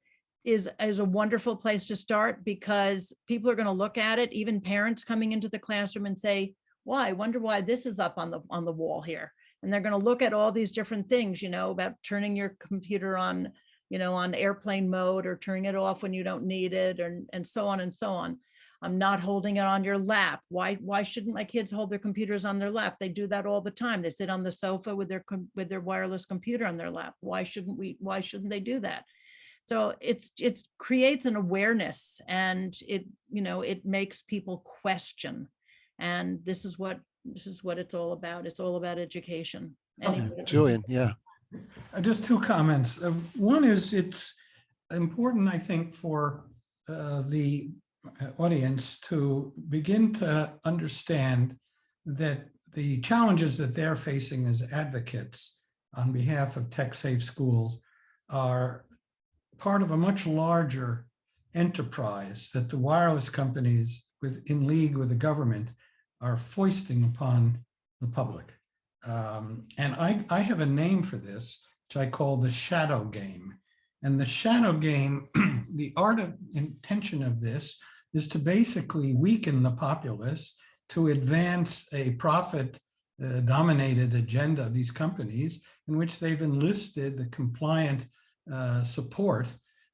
Speaker 2: is a wonderful place to start, because people are going to look at it, even parents coming into the classroom, and say, "Well, I wonder why this is up on the wall here." And they're going to look at all these different things, about turning your computer on, on airplane mode, or turning it off when you don't need it, and so on and so on. I'm not holding it on your lap. Why shouldn't my kids hold their computers on their lap? They do that all the time. They sit on the sofa with their wireless computer on their lap. Why shouldn't they do that? So it creates an awareness, and it makes people question. And this is what it's all about. It's all about education.
Speaker 1: Julian, yeah.
Speaker 3: Just 2 comments. One is, it's important, I think, for the audience to begin to understand that the challenges that they're facing as advocates on behalf of tech-safe schools are part of a much larger enterprise that the wireless companies, in league with the government, are foisting upon the public. And I have a name for this, which I call the shadow game. And the shadow game, the art of intention of this is to basically weaken the populace, to advance a profit dominated agenda of these companies, in which they've enlisted the compliant support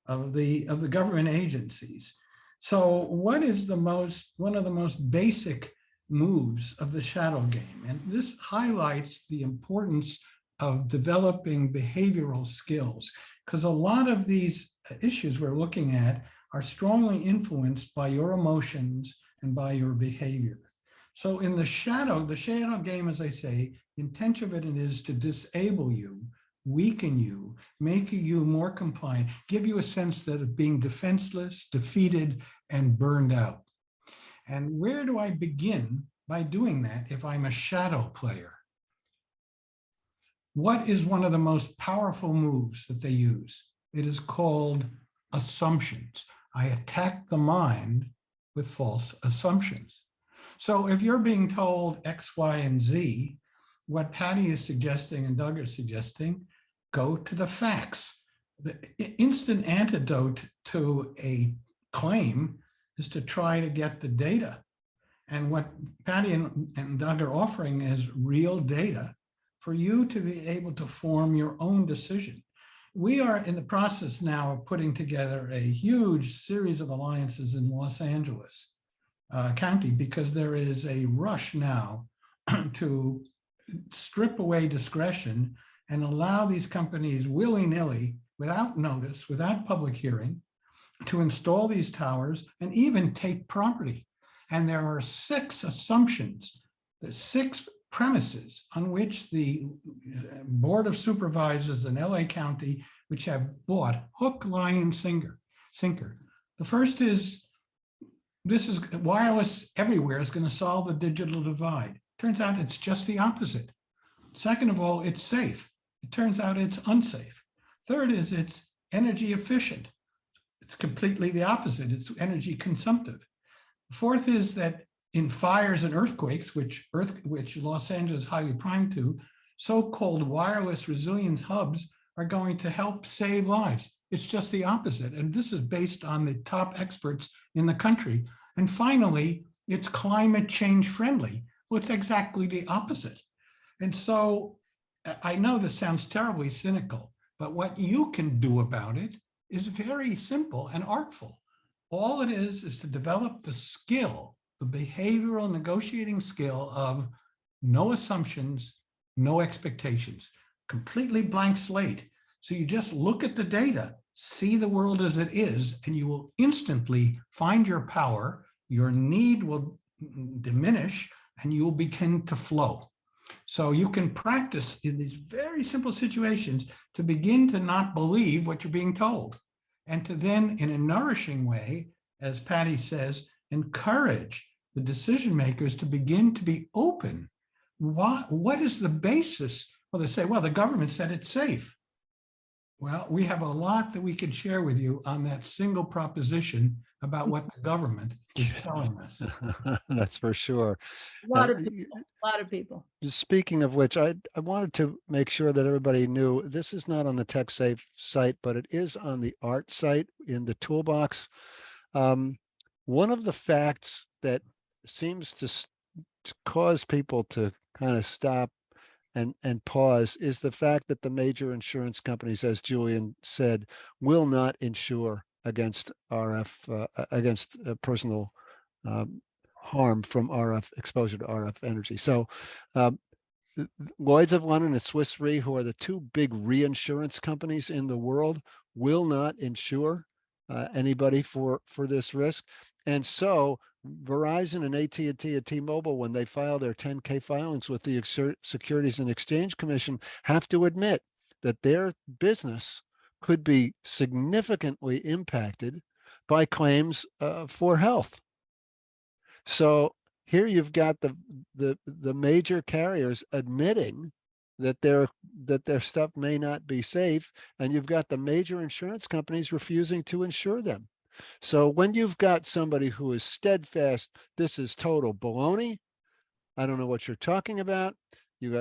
Speaker 3: of the government agencies. So what is one of the most basic moves of the shadow game? And this highlights the importance of developing behavioral skills, because a lot of these issues we're looking at are strongly influenced by your emotions and by your behavior. So in the shadow game, as I say, the intention of it is to disable you, weaken you, make you more compliant, give you a sense that of being defenseless, defeated, and burned out. And where do I begin by doing that if I'm a shadow player? What is one of the most powerful moves that they use? It is called assumptions. I attack the mind with false assumptions. So if you're being told X, Y, and Z, what Patty is suggesting and Doug are suggesting, go to the facts. The instant antidote to a claim is to try to get the data. And what Patty and Doug are offering is real data for you to be able to form your own decision. We are in the process now of putting together a huge series of alliances in Los Angeles County, because there is a rush now to strip away discretion and allow these companies willy-nilly, without notice, without public hearing, to install these towers and even take property. And there are 6 assumptions, there's 6 premises on which the Board of Supervisors in LA County, which have bought hook, line, and sinker. The first is, this is wireless everywhere is going to solve the digital divide. Turns out it's just the opposite. Second of all, it's safe. It turns out it's unsafe. Third is it's energy efficient. It's completely the opposite. It's energy consumptive. Fourth is that in fires and earthquakes, which Los Angeles is highly primed to, so-called wireless resilience hubs are going to help save lives. It's just the opposite. And this is based on the top experts in the country. And finally, it's climate change friendly. Well, it's exactly the opposite. And so I know this sounds terribly cynical, but what you can do about it is very simple and artful. All it is to develop the skill, the behavioral negotiating skill of no assumptions, no expectations, completely blank slate. So you just look at the data, see the world as it is, and you will instantly find your power, your need will diminish, and you will begin to flow. So you can practice in these very simple situations to begin to not believe what you're being told, and to then, in a nourishing way, as Patty says, encourage the decision makers to begin to be open. What is the basis? Well, they say, well, the government said it's safe. Well, we have a lot that we can share with you on that single proposition about what the government is telling us.
Speaker 1: That's for sure.
Speaker 2: A lot of people, a lot of people.
Speaker 1: Speaking of which, I wanted to make sure that everybody knew this is not on the TechSafe site, but it is on the ART site in the toolbox. One of the facts that seems to cause people to kind of stop and pause is the fact that the major insurance companies, as Julian said, will not insure against RF, against personal harm from RF exposure to RF energy. So Lloyd's of London and Swiss Re, who are the 2 big reinsurance companies in the world, will not insure anybody for this risk. And so Verizon and AT&T and T-Mobile, when they file their 10K filings with the Securities and Exchange Commission, have to admit that their business could be significantly impacted by claims for health. So here you've got the major carriers admitting that their stuff may not be safe, and you've got the major insurance companies refusing to insure them. So when you've got somebody who is steadfast, this is total baloney, I don't know what you're talking about, you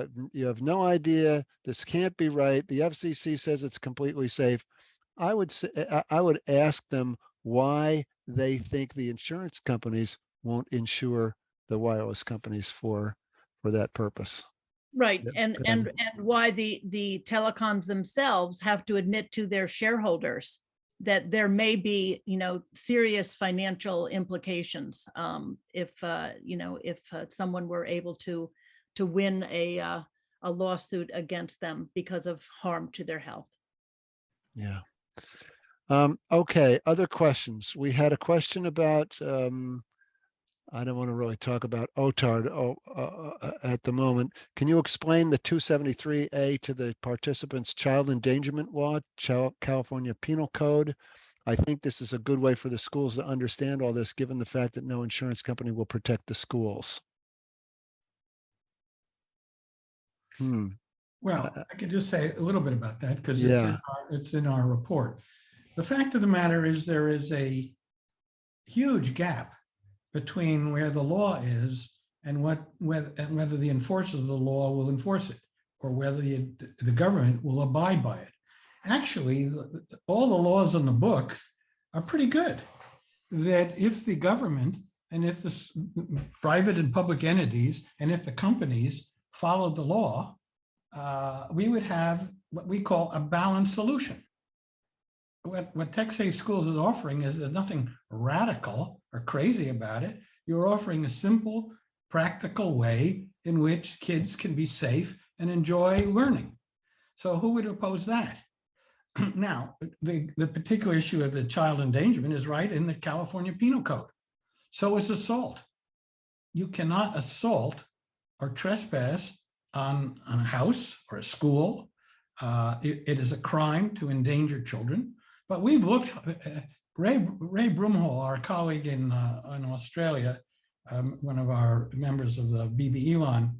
Speaker 1: have no idea, this can't be right, the FCC says it's completely safe, I would ask them why they think the insurance companies won't insure the wireless companies for that purpose.
Speaker 2: Right.
Speaker 1: Yep.
Speaker 2: And why the telecoms themselves have to admit to their shareholders that there may be, serious financial implications if someone were able to win a lawsuit against them because of harm to their health.
Speaker 1: Yeah. Okay. Other questions? We had a question about. I don't want to really talk about OTARD at the moment. Can you explain the 273A to the participants' child endangerment law, California Penal Code? I think this is a good way for the schools to understand all this, given the fact that no insurance company will protect the schools.
Speaker 3: Well, I could just say a little bit about that because
Speaker 1: Yeah.
Speaker 3: it's in our report. The fact of the matter is there is a huge gap between where the law is and whether the enforcer of the law will enforce it, or whether the government will abide by it. Actually, all the laws in the books are pretty good. That if the government and if the private and public entities and if the companies followed the law, we would have what we call a balanced solution. What TechSafe Schools is offering is there's nothing radical or crazy about it. You're offering a simple, practical way in which kids can be safe and enjoy learning. So who would oppose that? Now, the particular issue of the child endangerment is right in the California Penal Code. So is assault. You cannot assault or trespass on a house or a school. It is a crime to endanger children. But we've looked, Ray Broomhall, our colleague in Australia, one of our members of the BB Elon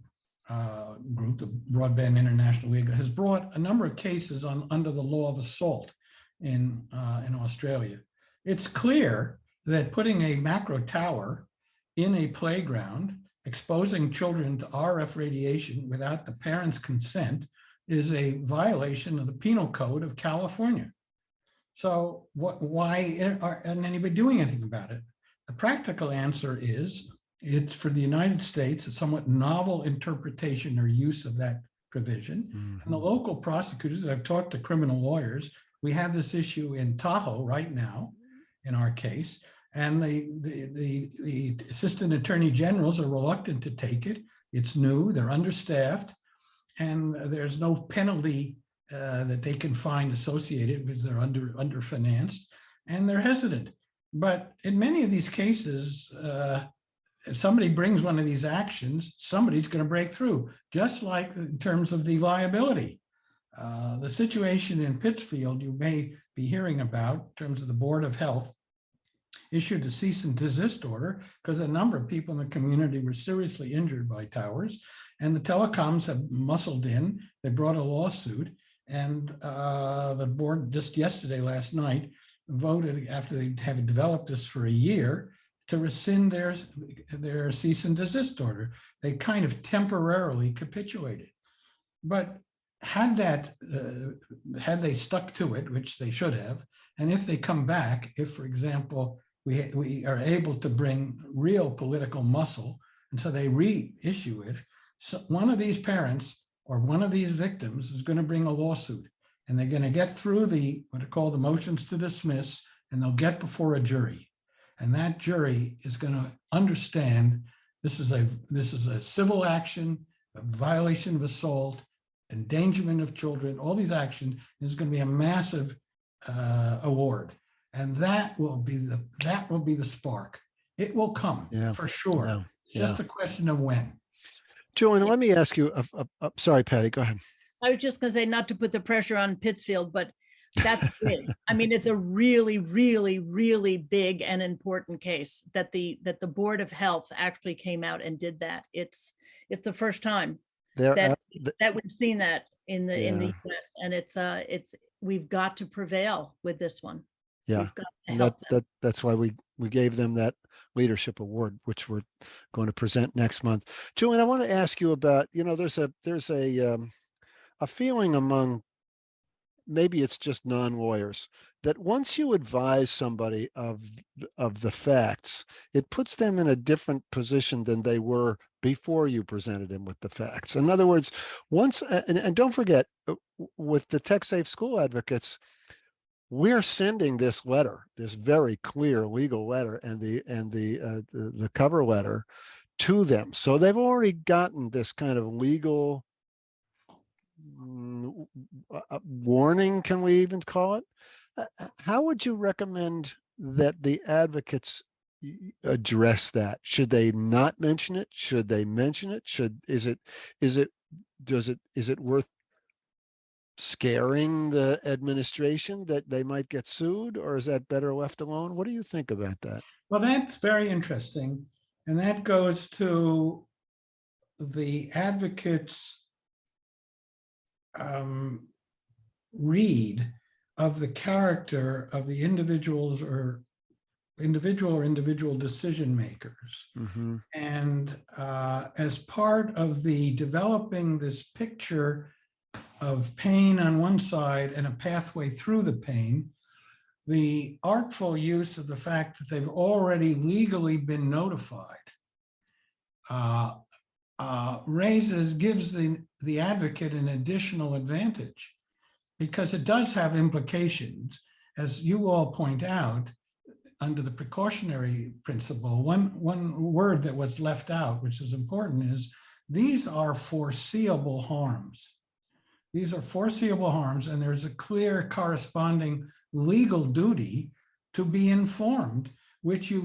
Speaker 3: group, the Broadband International League, has brought a number of cases under the law of assault in Australia. It's clear that putting a macro tower in a playground, exposing children to RF radiation without the parents' consent is a violation of the Penal Code of California. So why isn't anybody doing anything about it? The practical answer is it's for the United States, a somewhat novel interpretation or use of that provision.
Speaker 1: Mm-hmm.
Speaker 3: And the local prosecutors, I've talked to criminal lawyers, we have this issue in Tahoe right now in our case, and the assistant attorney generals are reluctant to take it. It's new, they're understaffed, and there's no penalty that they can find associated because they're underfinanced, and they're hesitant. But in many of these cases, if somebody brings one of these actions, somebody's going to break through, just like in terms of the liability. The situation in Pittsfield, you may be hearing about in terms of the Board of Health issued a cease and desist order because a number of people in the community were seriously injured by towers, and the telecoms have muscled in. They brought a lawsuit, and the board just last night, voted after they have developed this for a year to rescind their cease and desist order. They kind of temporarily capitulated. But had they stuck to it, which they should have, and if they come back, if, for example, we are able to bring real political muscle, and so they reissue it, so one of these parents or one of these victims is going to bring a lawsuit, and they're going to get through what are called the motions to dismiss, and they'll get before a jury. And that jury is going to understand this is a civil action, a violation of assault, endangerment of children, all these actions. There's going to be a massive award, and that will be the spark. It will come for sure.
Speaker 1: Yeah.
Speaker 3: Just a question of when.
Speaker 1: Julian, let me ask you. Sorry, Patty, go ahead.
Speaker 2: I was just going to say, not to put the pressure on Pittsfield, but that's big. I mean, it's a really, really, really big and important case that the Board of Health actually came out and did that. It's the first time that we've seen that in the US, and it's we've got to prevail with this one.
Speaker 1: Yeah, and that's why we gave them that leadership award, which we're going to present next month. Julian, I want to ask you about, there's a feeling among, maybe it's just non-lawyers, that once you advise somebody of the facts, it puts them in a different position than they were before you presented them with the facts. In other words, once, and don't forget, with the TechSafe School Advocates, we're sending this letter, this very clear legal letter, and the cover letter to them. So they've already gotten this kind of legal warning, can we even call it? How would you recommend that the advocates address that? Should they not mention it? Should they mention it? Is it worth scaring the administration that they might get sued, or is that better left alone? What do you think about that?
Speaker 3: Well, that's very interesting. And that goes to the advocates' read of the character of the individual decision makers.
Speaker 1: Mm-hmm.
Speaker 3: And as part of the developing this picture of pain on one side and a pathway through the pain, the artful use of the fact that they've already legally been notified gives the advocate an additional advantage. because it does have implications. As you all point out, under the precautionary principle, one word that was left out, which is important, is these are foreseeable harms. These are foreseeable harms, and there's a clear corresponding legal duty to be informed, which you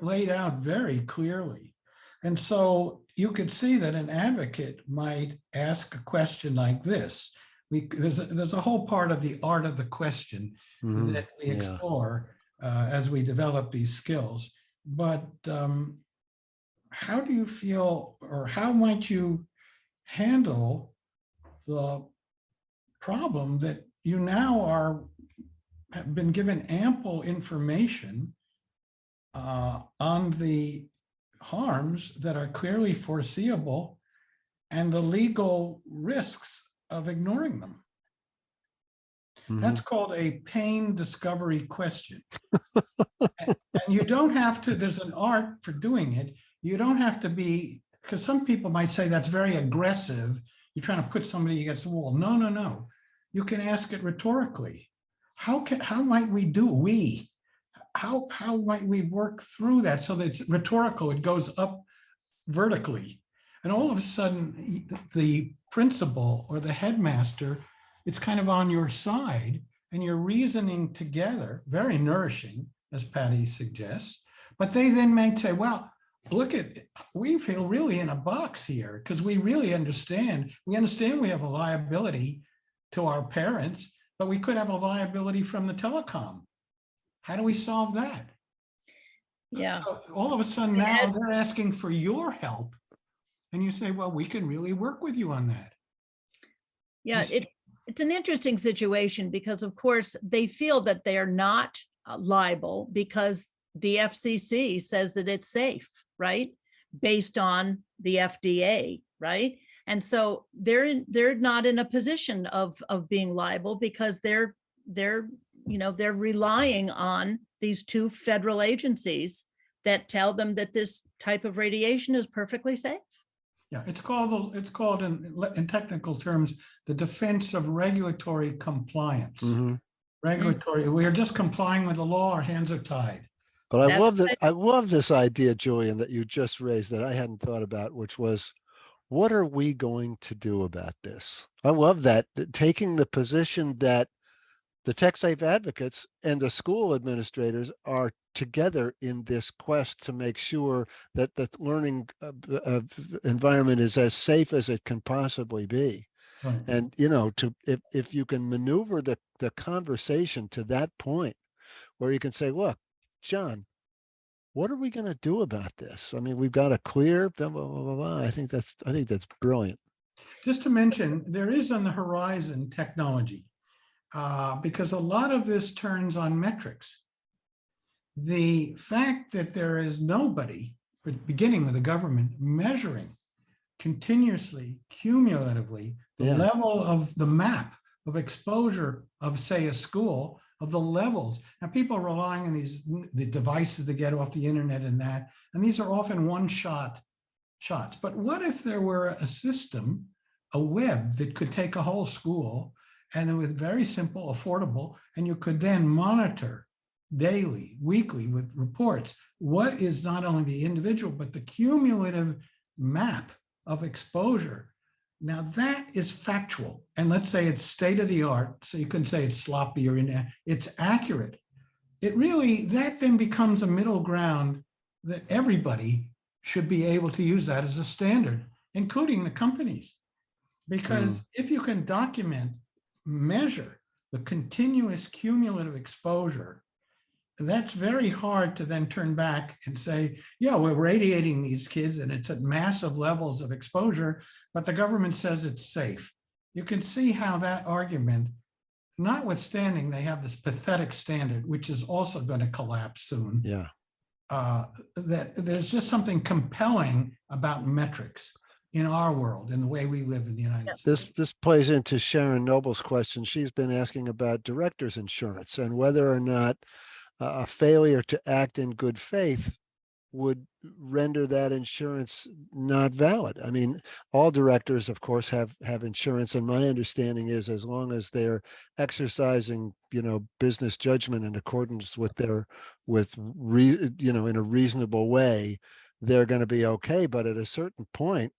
Speaker 3: laid out very clearly. And so you could see that an advocate might ask a question like this. There's a whole part of the art of the question that we explore as we develop these skills. But how do you feel, or how might you handle the problem that you now have been given ample information on the harms that are clearly foreseeable and the legal risks of ignoring them? That's called a pain discovery question. And you don't have to, there's an art for doing it. You don't have to be, because some people might say that's very aggressive. You're trying to put somebody against the wall. No, no, no. You can ask it rhetorically. How might we do, how might we work through that so that it's rhetorical, it goes up vertically. And all of a sudden, the principal or the headmaster, it's kind of on your side, and you're reasoning together, very nourishing, as Patty suggests. But they then may say, well, look at, we feel really in a box here because we really understand. We understand we have a liability to our parents, but we could have a liability from the telecom. How do we solve that?
Speaker 2: Yeah.
Speaker 3: So all of a sudden now they're asking for your help. And you say, well, we can really work with you on that.
Speaker 2: Yeah, it's an interesting situation because, of course, they feel that they are not liable because the FCC says that it's safe, right? Based on the FDA, right? And so they're not in a position of being liable because they're relying on these two federal agencies that tell them that this type of radiation is perfectly safe.
Speaker 3: Yeah, it's called in technical terms, the defense of regulatory compliance. Regulatory, we are just complying with the law, our hands are tied.
Speaker 1: But I love that. I love this idea, Julian, that you just raised that I hadn't thought about, which was, what are we going to do about this? I love that, taking the position that the tech-safe advocates and the school administrators are together in this quest to make sure that the learning environment is as safe as it can possibly be. Right. And, if you can maneuver the conversation to that point where you can say, look, John, what are we going to do about this? I mean, we've got a clear, blah, blah, blah, blah. I think that's brilliant.
Speaker 3: Just to mention, there is on the horizon technology. Because a lot of this turns on metrics. The fact that there is nobody, beginning with the government, measuring continuously, cumulatively, the level of the map of exposure of, say, a school, of the levels. Now, people are relying on the devices that get off the internet and these are often one-shot shots. But what if there were a system, a web that could take a whole school, and it was very simple, affordable, and you could then monitor daily, weekly with reports, what is not only the individual, but the cumulative map of exposure. Now that is factual. And let's say it's state of the art. So you couldn't say it's sloppy or it's accurate. That then becomes a middle ground that everybody should be able to use that as a standard, including the companies. Because if you can document, measure the continuous cumulative exposure, that's very hard to then turn back and say, yeah, we're radiating these kids and it's at massive levels of exposure, but the government says it's safe. You can see how that argument, notwithstanding they have this pathetic standard, which is also going to collapse soon.
Speaker 1: Yeah.
Speaker 3: That there's just something compelling about metrics in our world, in the way we live in the United States.
Speaker 1: This plays into Sharon Noble's question. She's been asking about director's insurance and whether or not a failure to act in good faith would render that insurance not valid. I mean, all directors, of course, have insurance, and my understanding is as long as they're exercising, business judgment in accordance with in a reasonable way, they're going to be okay. But at a certain point,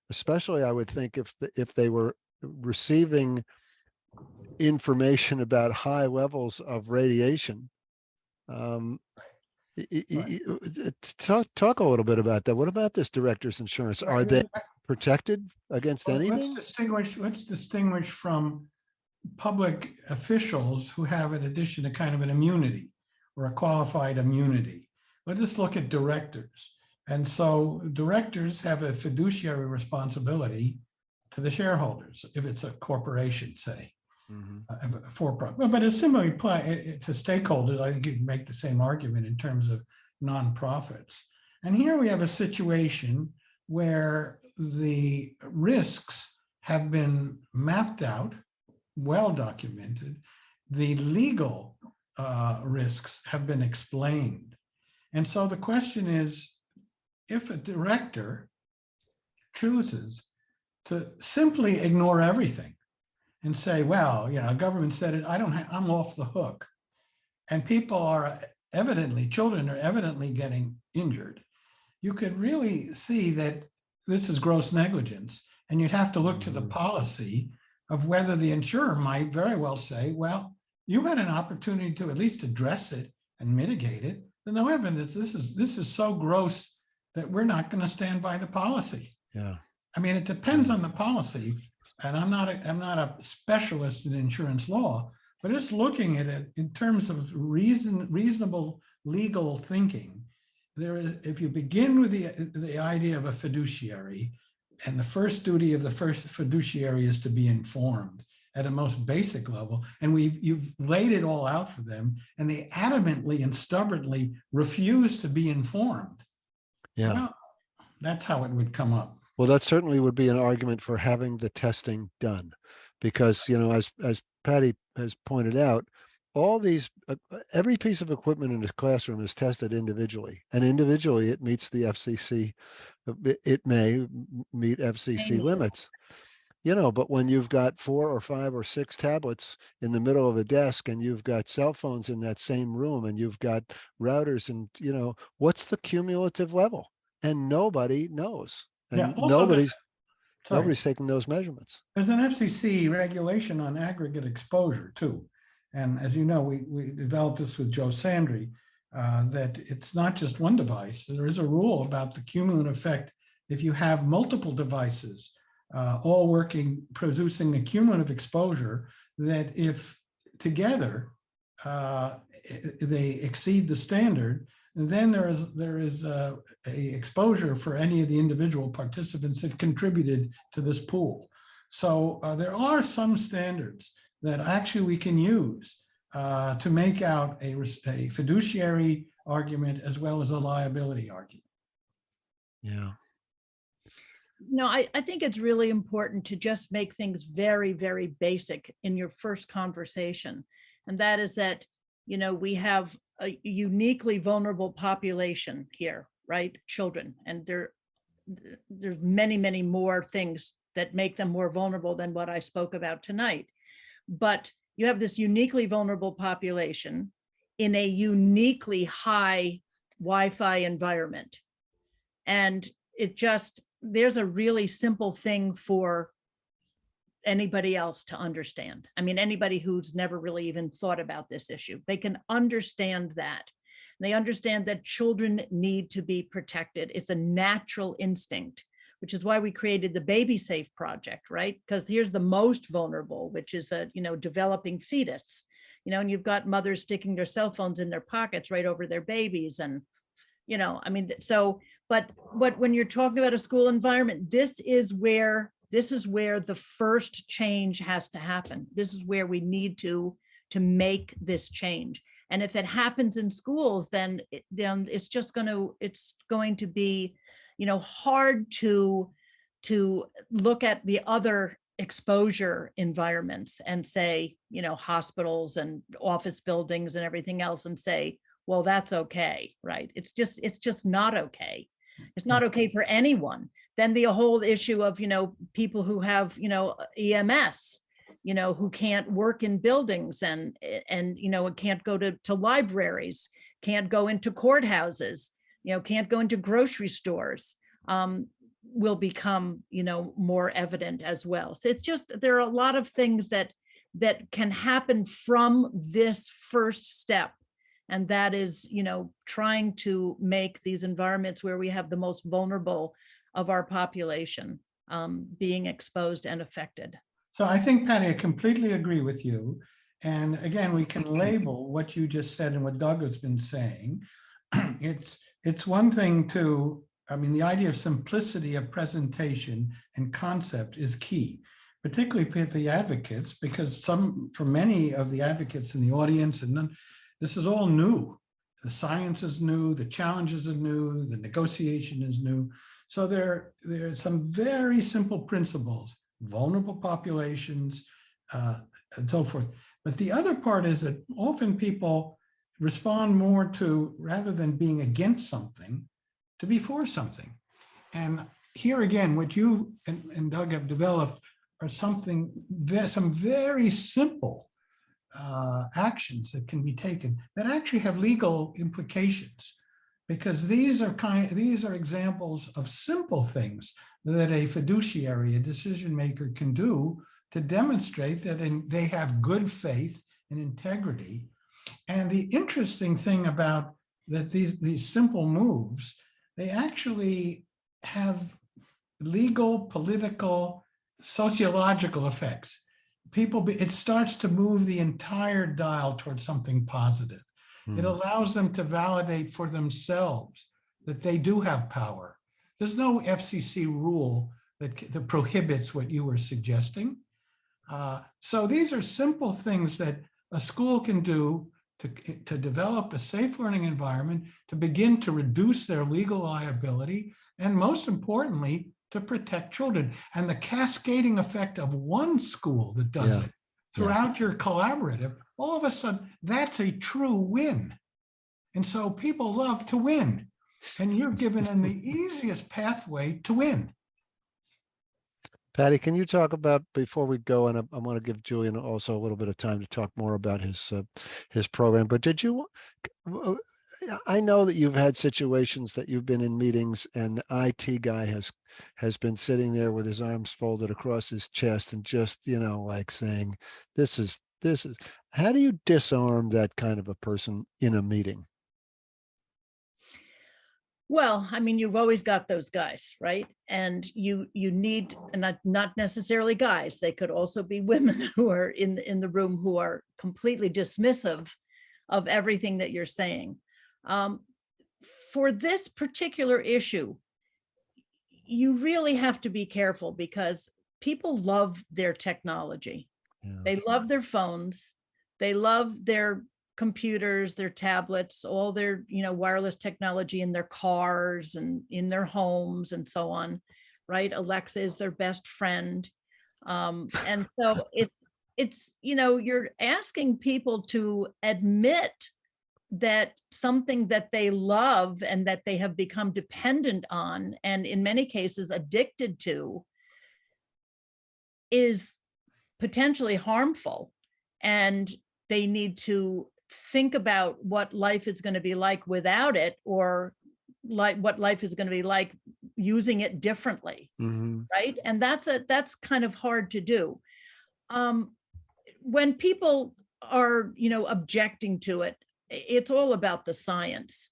Speaker 1: especially I would think if they were receiving information about high levels of radiation, um,
Speaker 3: Right.
Speaker 1: talk a little bit about that. What about this director's insurance? Are
Speaker 3: Right.
Speaker 1: they protected against
Speaker 3: Well,
Speaker 1: anything?
Speaker 3: let's distinguish from public officials who have, in addition, a kind of an immunity or a qualified immunity. Let's just look at directors. And so directors have a fiduciary responsibility to the shareholders, if it's a corporation, say, for-profit. But it's similarly apply to stakeholders. I think you can make the same argument in terms of nonprofits. And here we have a situation where the risks have been mapped out, well documented. The legal risks have been explained. And so the question is, if a director chooses to simply ignore everything and say, well, government said it, I'm off the hook. And people are children are evidently getting injured. You could really see that this is gross negligence. And you'd have to look to the policy of whether the insurer might very well say, well, you had an opportunity to at least address it and mitigate it. There's no evidence. This is so gross that we're not going to stand by the policy.
Speaker 1: Yeah.
Speaker 3: I mean, it depends on the policy. And I'm not a specialist in insurance law, but just looking at it in terms of reasonable legal thinking, if you begin with the idea of a fiduciary, and the first duty of the first fiduciary is to be informed at a most basic level, and you've laid it all out for them, and they adamantly and stubbornly refuse to be informed.
Speaker 1: Yeah.
Speaker 3: Well, that's how it would come up.
Speaker 1: Well, that certainly would be an argument for having the testing done, because as Patty has pointed out, all these every piece of equipment in this classroom is tested individually, and individually it meets the FCC. It may meet FCC limits, but when you've got 4 or 5 or 6 tablets in the middle of a desk, and you've got cell phones in that same room, and you've got routers, and what's the cumulative level? And nobody knows. And nobody's taking those measurements.
Speaker 3: There's an FCC regulation on aggregate exposure too. And as you know, we developed this with Joe Sandry, that it's not just one device. There is a rule about the cumulative effect. If you have multiple devices, all working, producing a cumulative exposure, that if together they exceed the standard, then there is a exposure for any of the individual participants that contributed to this pool. So there are some standards that actually we can use to make out a fiduciary argument as well as a liability argument.
Speaker 1: Yeah.
Speaker 2: No, I think it's really important to just make things very, very basic in your first conversation. And that is that, we have a uniquely vulnerable population here, right? Children. And there's many, many more things that make them more vulnerable than what I spoke about tonight. But you have this uniquely vulnerable population in a uniquely high Wi-Fi environment. And there's a really simple thing for anybody else to understand. I mean, anybody who's never really even thought about this issue, they can understand that. They understand that children need to be protected. It's a natural instinct, which is why we created the Baby Safe Project, right? Because here's the most vulnerable, which is a, developing fetus, and you've got mothers sticking their cell phones in their pockets right over their babies. And, but when you're talking about a school environment, this is where the first change has to happen. This is where we need to make this change. And if it happens in schools, then it's going to be, hard to look at the other exposure environments and say, hospitals and office buildings and everything else, and say, well, that's okay, right? It's just not okay. It's not okay for anyone. Then the whole issue of, people who have, EMS, who can't work in buildings and can't go to libraries, can't go into courthouses, can't go into grocery stores, will become, more evident as well. So it's just, there are a lot of things that can happen from this first step. And that is, trying to make these environments where we have the most vulnerable of our population being exposed and affected.
Speaker 3: So I think, Patty, I completely agree with you. And again, we can label what you just said and what Doug has been saying. It's one thing to, the idea of simplicity of presentation and concept is key, particularly for the advocates, because for many of the advocates in the audience, and this is all new. The science is new, the challenges are new, the negotiation is new. So there are some very simple principles, vulnerable populations, and so forth. But the other part is that often people respond more to, rather than being against something, to be for something. And here again, what you and Doug have developed are some very simple actions that can be taken that actually have legal implications, because these are examples of simple things that a fiduciary, a decision maker, can do to demonstrate that they have good faith and integrity. And the interesting thing about that these simple moves, they actually have legal, political, sociological effects. It starts to move the entire dial towards something positive. It allows them to validate for themselves that they do have power. There's no FCC rule that prohibits what you were suggesting. So these are simple things that a school can do to develop a safe learning environment, to begin to reduce their legal liability, and most importantly, to protect children. And the cascading effect of one school that does it throughout your collaborative, all of a sudden, that's a true win. And so people love to win. And you're given them the easiest pathway to win.
Speaker 1: Patty, can you talk about, before we go, and I want to give Julian also a little bit of time to talk more about his program, but I know that you've had situations that you've been in meetings and the IT guy has been sitting there with his arms folded across his chest and just, like saying, this is, how do you disarm that kind of a person in a meeting?
Speaker 2: Well, you've always got those guys, right? And you need, and not necessarily guys, they could also be women who are in the room who are completely dismissive of everything that you're saying. For this particular issue, you really have to be careful because people love their technology. Yeah. They love their phones. They love their computers, their tablets, all their, wireless technology in their cars and in their homes and so on, right? Alexa is their best friend. And so it's, you're asking people to admit that something that they love and that they have become dependent on, and in many cases addicted to, is potentially harmful. And they need to think about what life is going to be like without it, or like what life is going to be like using it differently. Right? And that's kind of hard to do. When people are, objecting to it, it's all about the science,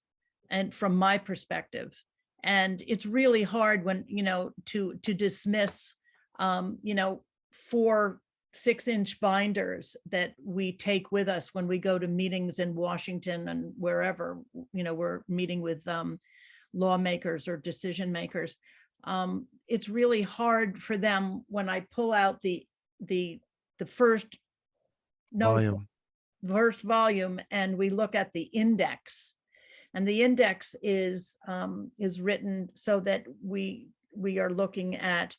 Speaker 2: and from my perspective, and it's really hard when, to dismiss, 4 6-inch binders that we take with us when we go to meetings in Washington and wherever, we're meeting with lawmakers or decision makers. It's really hard for them when I pull out the first volume and we look at the index, and the index is written so that we are looking at,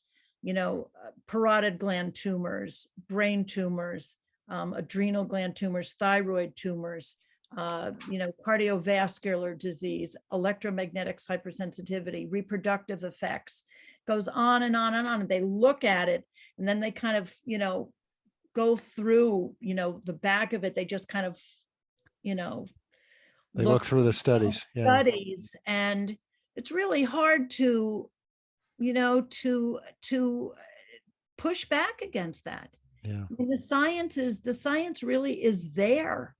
Speaker 2: parotid gland tumors, brain tumors, adrenal gland tumors, thyroid tumors, cardiovascular disease, electromagnetics hypersensitivity, reproductive effects, goes on and on and on. And they look at it and then they kind of, go through, the back of it. They just kind of,
Speaker 1: They look through the studies. Yeah.
Speaker 2: Studies, and it's really hard to, to push back against that.
Speaker 1: Yeah.
Speaker 2: I mean, the science really is there.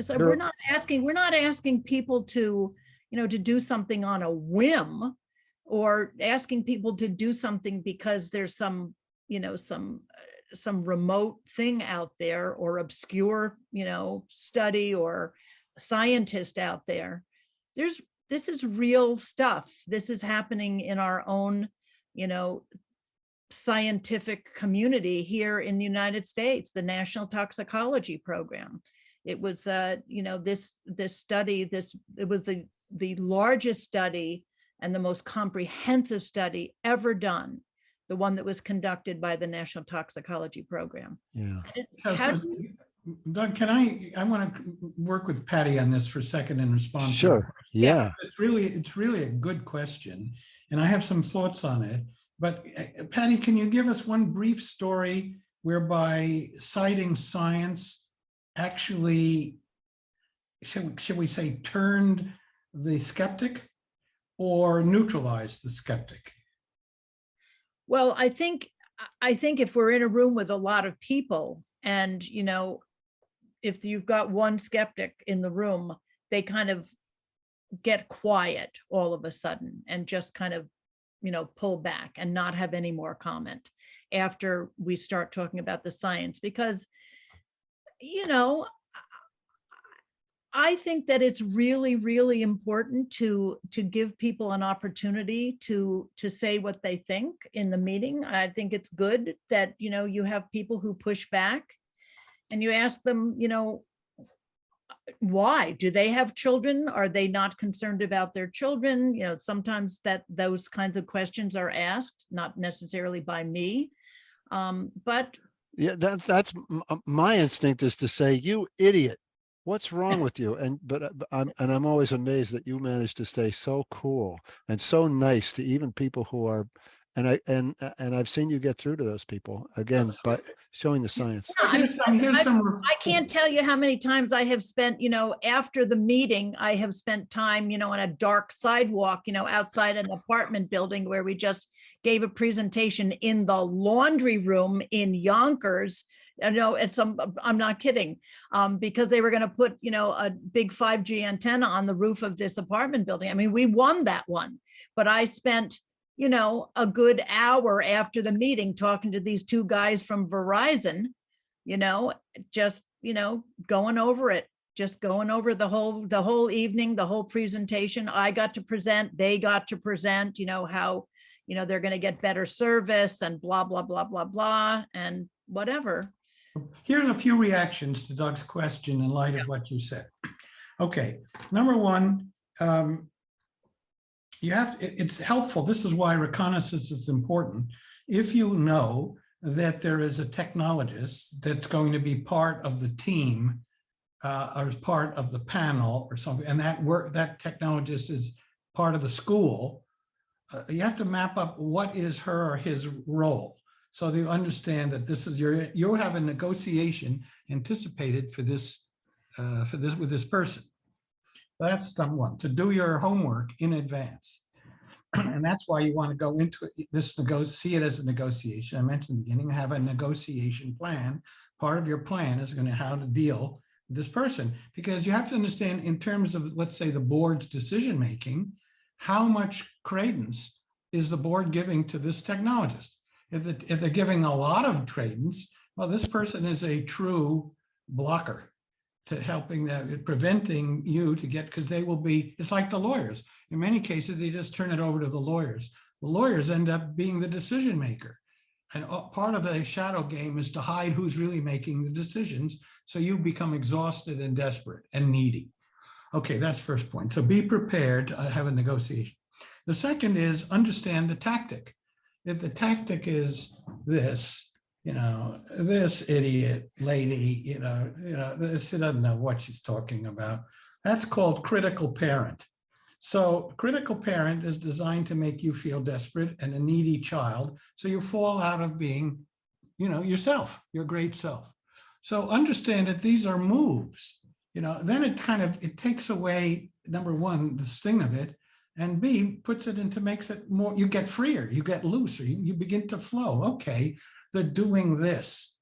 Speaker 2: So we're not asking people to, to do something on a whim, or asking people to do something because there's some, some remote thing out there, or obscure, study or scientist out there. This is real stuff. This is happening in our own, scientific community here in the United States, the National Toxicology Program. It was, this study, it was the largest study and the most comprehensive study ever done, the one that was conducted by the National Toxicology Program.
Speaker 1: Yeah.
Speaker 3: Doug, I want to work with Patty on this for a second and respond.
Speaker 1: Sure. Yeah.
Speaker 3: It's really a good question, and I have some thoughts on it. But Patty, can you give us one brief story whereby citing science actually, should we say, turned the skeptic or neutralized the skeptic?
Speaker 2: Well, I think if we're in a room with a lot of people, and if you've got one skeptic in the room, they kind of get quiet all of a sudden and just kind of, pull back and not have any more comment after we start talking about the science, because, I think that it's really, really important to give people an opportunity to say what they think in the meeting. I think it's good that, you have people who push back, and you ask them, why? Do they have children? Are they not concerned about their children? Sometimes those kinds of questions are asked, not necessarily by me, but
Speaker 1: yeah, that's my instinct, is to say, you idiot, what's wrong with you? But I'm always amazed that you manage to stay so cool and so nice to even people who are, and I've seen you get through to those people, again, by showing the science.
Speaker 2: I can't tell you how many times I have spent, after the meeting, I have spent time, on a dark sidewalk, outside an apartment building where we just gave a presentation in the laundry room in Yonkers. I'm not kidding, because they were going to put, a big 5G antenna on the roof of this apartment building. I mean, we won that one, but I spent, a good hour after the meeting talking to these two guys from Verizon, just, going over it, just going over the whole evening, the whole presentation. I got to present, they got to present, how, they're going to get better service and blah, blah, blah, blah, blah, and whatever.
Speaker 3: Here are a few reactions to Doug's question in light of what you said. Okay, number one, it's helpful. This is why reconnaissance is important. If you know that there is a technologist that's going to be part of the team or part of the panel or something, and that technologist is part of the school, you have to map up what is her or his role. So they understand that this is you have a negotiation anticipated for this with this person. That's step one, to do your homework in advance. And that's why you want to go into it, see it as a negotiation. I mentioned in the beginning, have a negotiation plan. Part of your plan is going to how to deal with this person, because you have to understand in terms of, let's say, the board's decision-making, how much credence is the board giving to this technologist? If they're giving a lot of credence, well, this person is a true blocker to helping that, preventing you to get, because they will be, it's like the lawyers. In many cases, they just turn it over to the lawyers. The lawyers end up being the decision maker. And part of the shadow game is to hide who's really making the decisions. So you become exhausted and desperate and needy. Okay, that's first point. So be prepared to have a negotiation. The second is understand the tactic. If the tactic is this, this idiot lady, she doesn't know what she's talking about. That's called critical parent. So critical parent is designed to make you feel desperate and a needy child. So you fall out of being, yourself, your great self. So understand that these are moves, then it takes away, number one, the sting of it, and B, makes it more, you get freer, you get looser, you begin to flow. Okay, they're doing this.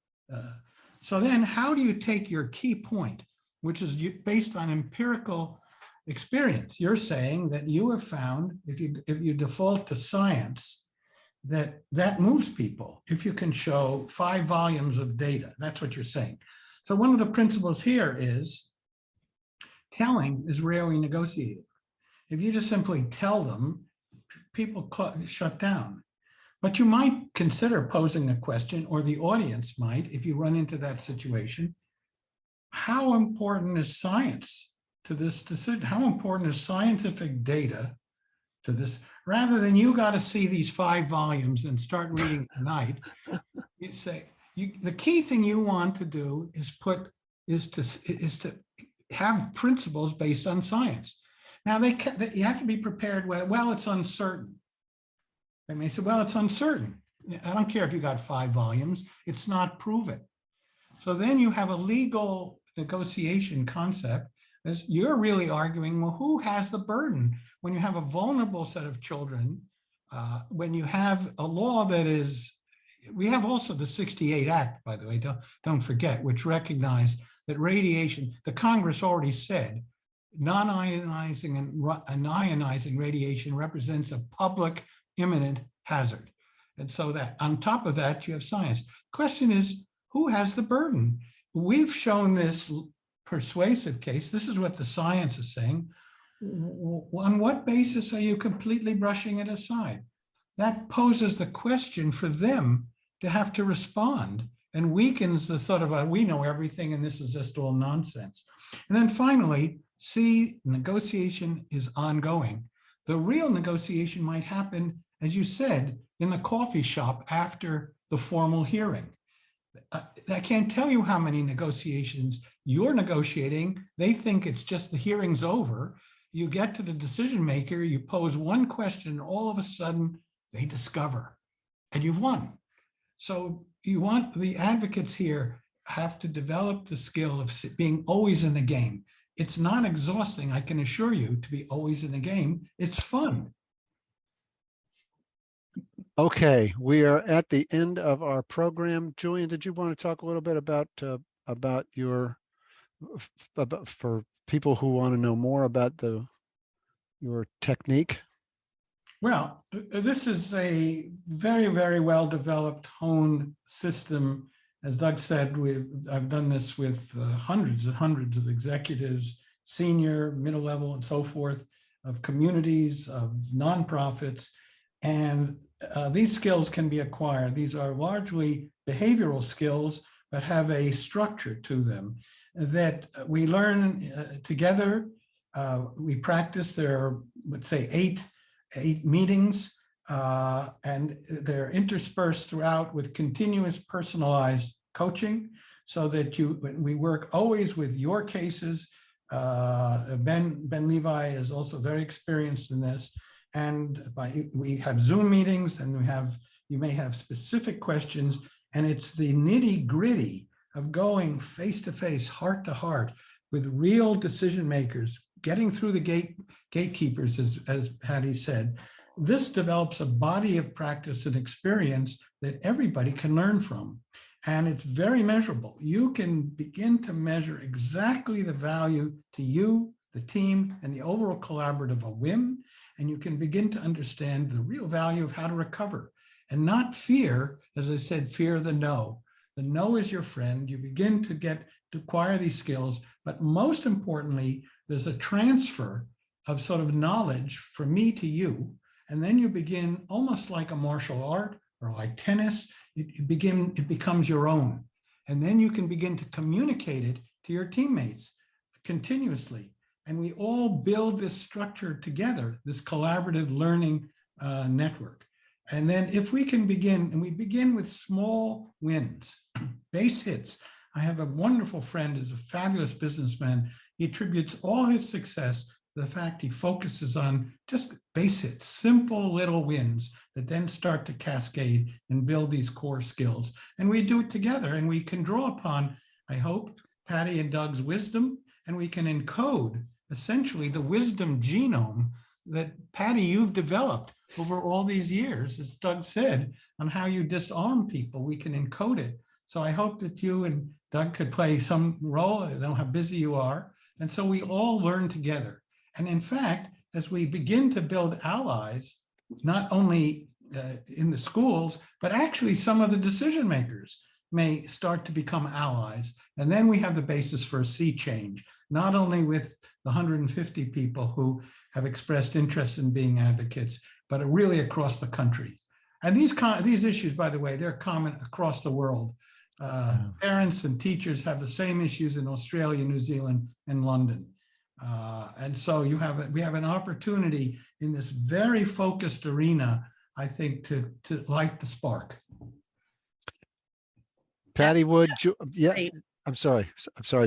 Speaker 3: So then how do you take your key point, which is based on empirical experience? You're saying that you have found, if you default to science, that moves people. If you can show 5 volumes of data, that's what you're saying. So one of the principles here is telling is rarely negotiating. If you just simply tell them, people shut down. But you might consider posing a question, or the audience might, if you run into that situation. How important is science to this decision? How important is scientific data to this? Rather than you got to see these 5 volumes and start reading tonight, you say, the key thing you want to do is to have principles based on science. Now you have to be prepared. Well, it's uncertain. They may say, well, it's uncertain. I don't care if you got 5 volumes, it's not proven. So then you have a legal negotiation concept, as you're really arguing, well, who has the burden when you have a vulnerable set of children, when you have a law that is, we have also the 68 Act, by the way, don't forget, which recognized that radiation, the Congress already said, non-ionizing and ionizing radiation represents a public imminent hazard. And so that on top of that, you have science. Question is, who has the burden? We've shown this persuasive case. This is what the science is saying. On what basis are you completely brushing it aside? That poses the question for them to have to respond, and weakens the thought about, we know everything and this is just all nonsense. And then finally, C, negotiation is ongoing. The real negotiation might happen, as you said, in the coffee shop after the formal hearing. I can't tell you how many negotiations you're negotiating. They think it's just the hearing's over. You get to the decision maker, you pose one question, and all of a sudden they discover, and you've won. So you want the advocates here have to develop the skill of being always in the game. It's not exhausting, I can assure you, to be always in the game. It's fun.
Speaker 1: Okay, we are at the end of our program. Julian, did you want to talk a little bit about for people who want to know more about your technique?
Speaker 3: Well, this is a very, very well-developed, honed system. As Doug said, I've done this with hundreds and hundreds of executives, senior, middle level, and so forth, of communities, of nonprofits. And these skills can be acquired. These are largely behavioral skills, but have a structure to them that we learn together. We practice. There are, let's say, eight meetings, and they're interspersed throughout with continuous personalized coaching, so that we work always with your cases. Ben Levi is also very experienced in this. And we have Zoom meetings, and you may have specific questions, and it's the nitty gritty of going face to face, heart to heart with real decision makers, getting through the gatekeepers, as Patty said. This develops a body of practice and experience that everybody can learn from. And it's very measurable. You can begin to measure exactly the value to you, the team, and the overall collaborative of WIM. And you can begin to understand the real value of how to recover and not fear, as I said, fear the no. The no is your friend. You begin to acquire these skills, but most importantly, there's a transfer of sort of knowledge from me to you. And then you begin, almost like a martial art or like tennis, it becomes your own. And then you can begin to communicate it to your teammates continuously. And we all build this structure together, this collaborative learning network. And then if we can begin, and we begin with small wins, base hits. I have a wonderful friend who's a fabulous businessman. He attributes all his success to the fact he focuses on just base hits, simple little wins that then start to cascade and build these core skills. And we do it together, and we can draw upon, I hope, Patty and Doug's wisdom, and we can encode essentially the wisdom genome that, Patty, you've developed over all these years, as Doug said, on how you disarm people. We can encode it. So I hope that you and Doug could play some role. I know how busy you are. And so we all learn together. And in fact, as we begin to build allies, not only in the schools, but actually some of the decision makers may start to become allies. And then we have the basis for a sea change, not only with the 150 people who have expressed interest in being advocates, but really across the country. And these issues, by the way, they're common across the world. Parents and teachers have the same issues in Australia, New Zealand, and London. And so we have an opportunity in this very focused arena, I think, to light the spark.
Speaker 1: Patty, yeah, I'm sorry,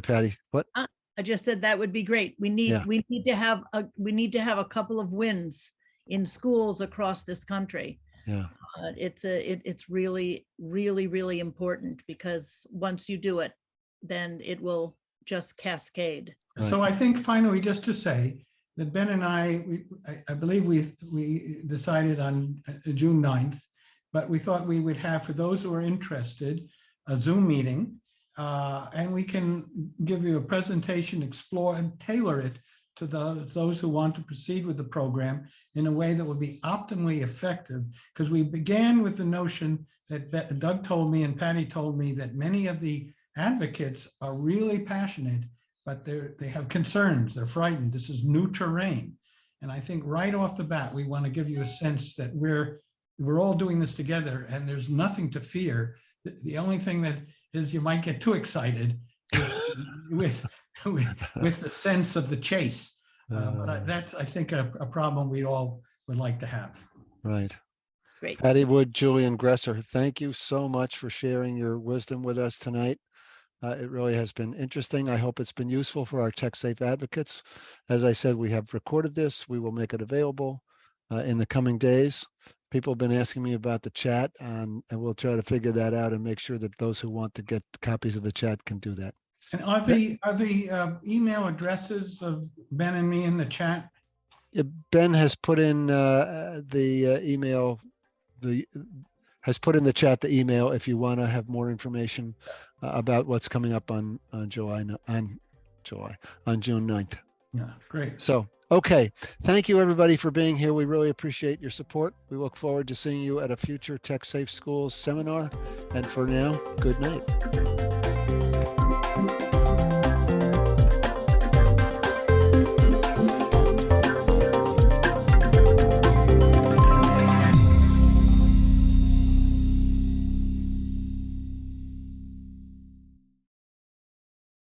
Speaker 1: Patty. What?
Speaker 2: I just said that would be great. We need to have a couple of wins in schools across this country.
Speaker 1: Yeah.
Speaker 2: It's really, really, really important, because once you do it, then it will just cascade.
Speaker 3: Right. So I think finally, just to say that Ben and I believe we decided on June 9th, but we thought we would have, for those who are interested, a Zoom meeting, and we can give you a presentation, explore and tailor it to those who want to proceed with the program in a way that will be optimally effective. Because we began with the notion that Doug told me and Patty told me that many of the advocates are really passionate, but they have concerns, they're frightened. This is new terrain. And I think right off the bat, we want to give you a sense that we're all doing this together and there's nothing to fear. The only thing that is you might get too excited with the sense of the chase. But that's, I think, a problem we all would like to have.
Speaker 1: Right.
Speaker 2: Great.
Speaker 1: Patty Wood, Julian Gresser, thank you so much for sharing your wisdom with us tonight. It really has been interesting. I hope it's been useful for our TechSafe advocates. As I said, we have recorded this. We will make it available in the coming days. People have been asking me about the chat, and we'll try to figure that out and make sure that those who want to get copies of the chat can do that.
Speaker 3: And are the email addresses of Ben and me in the chat?
Speaker 1: Ben has put in the email. Has put in the chat the email if you want to have more information about what's coming up on June 9th.
Speaker 3: Yeah, great.
Speaker 1: So, okay. Thank you everybody for being here. We really appreciate your support. We look forward to seeing you at a future TechSafe Schools seminar. And for now, good night.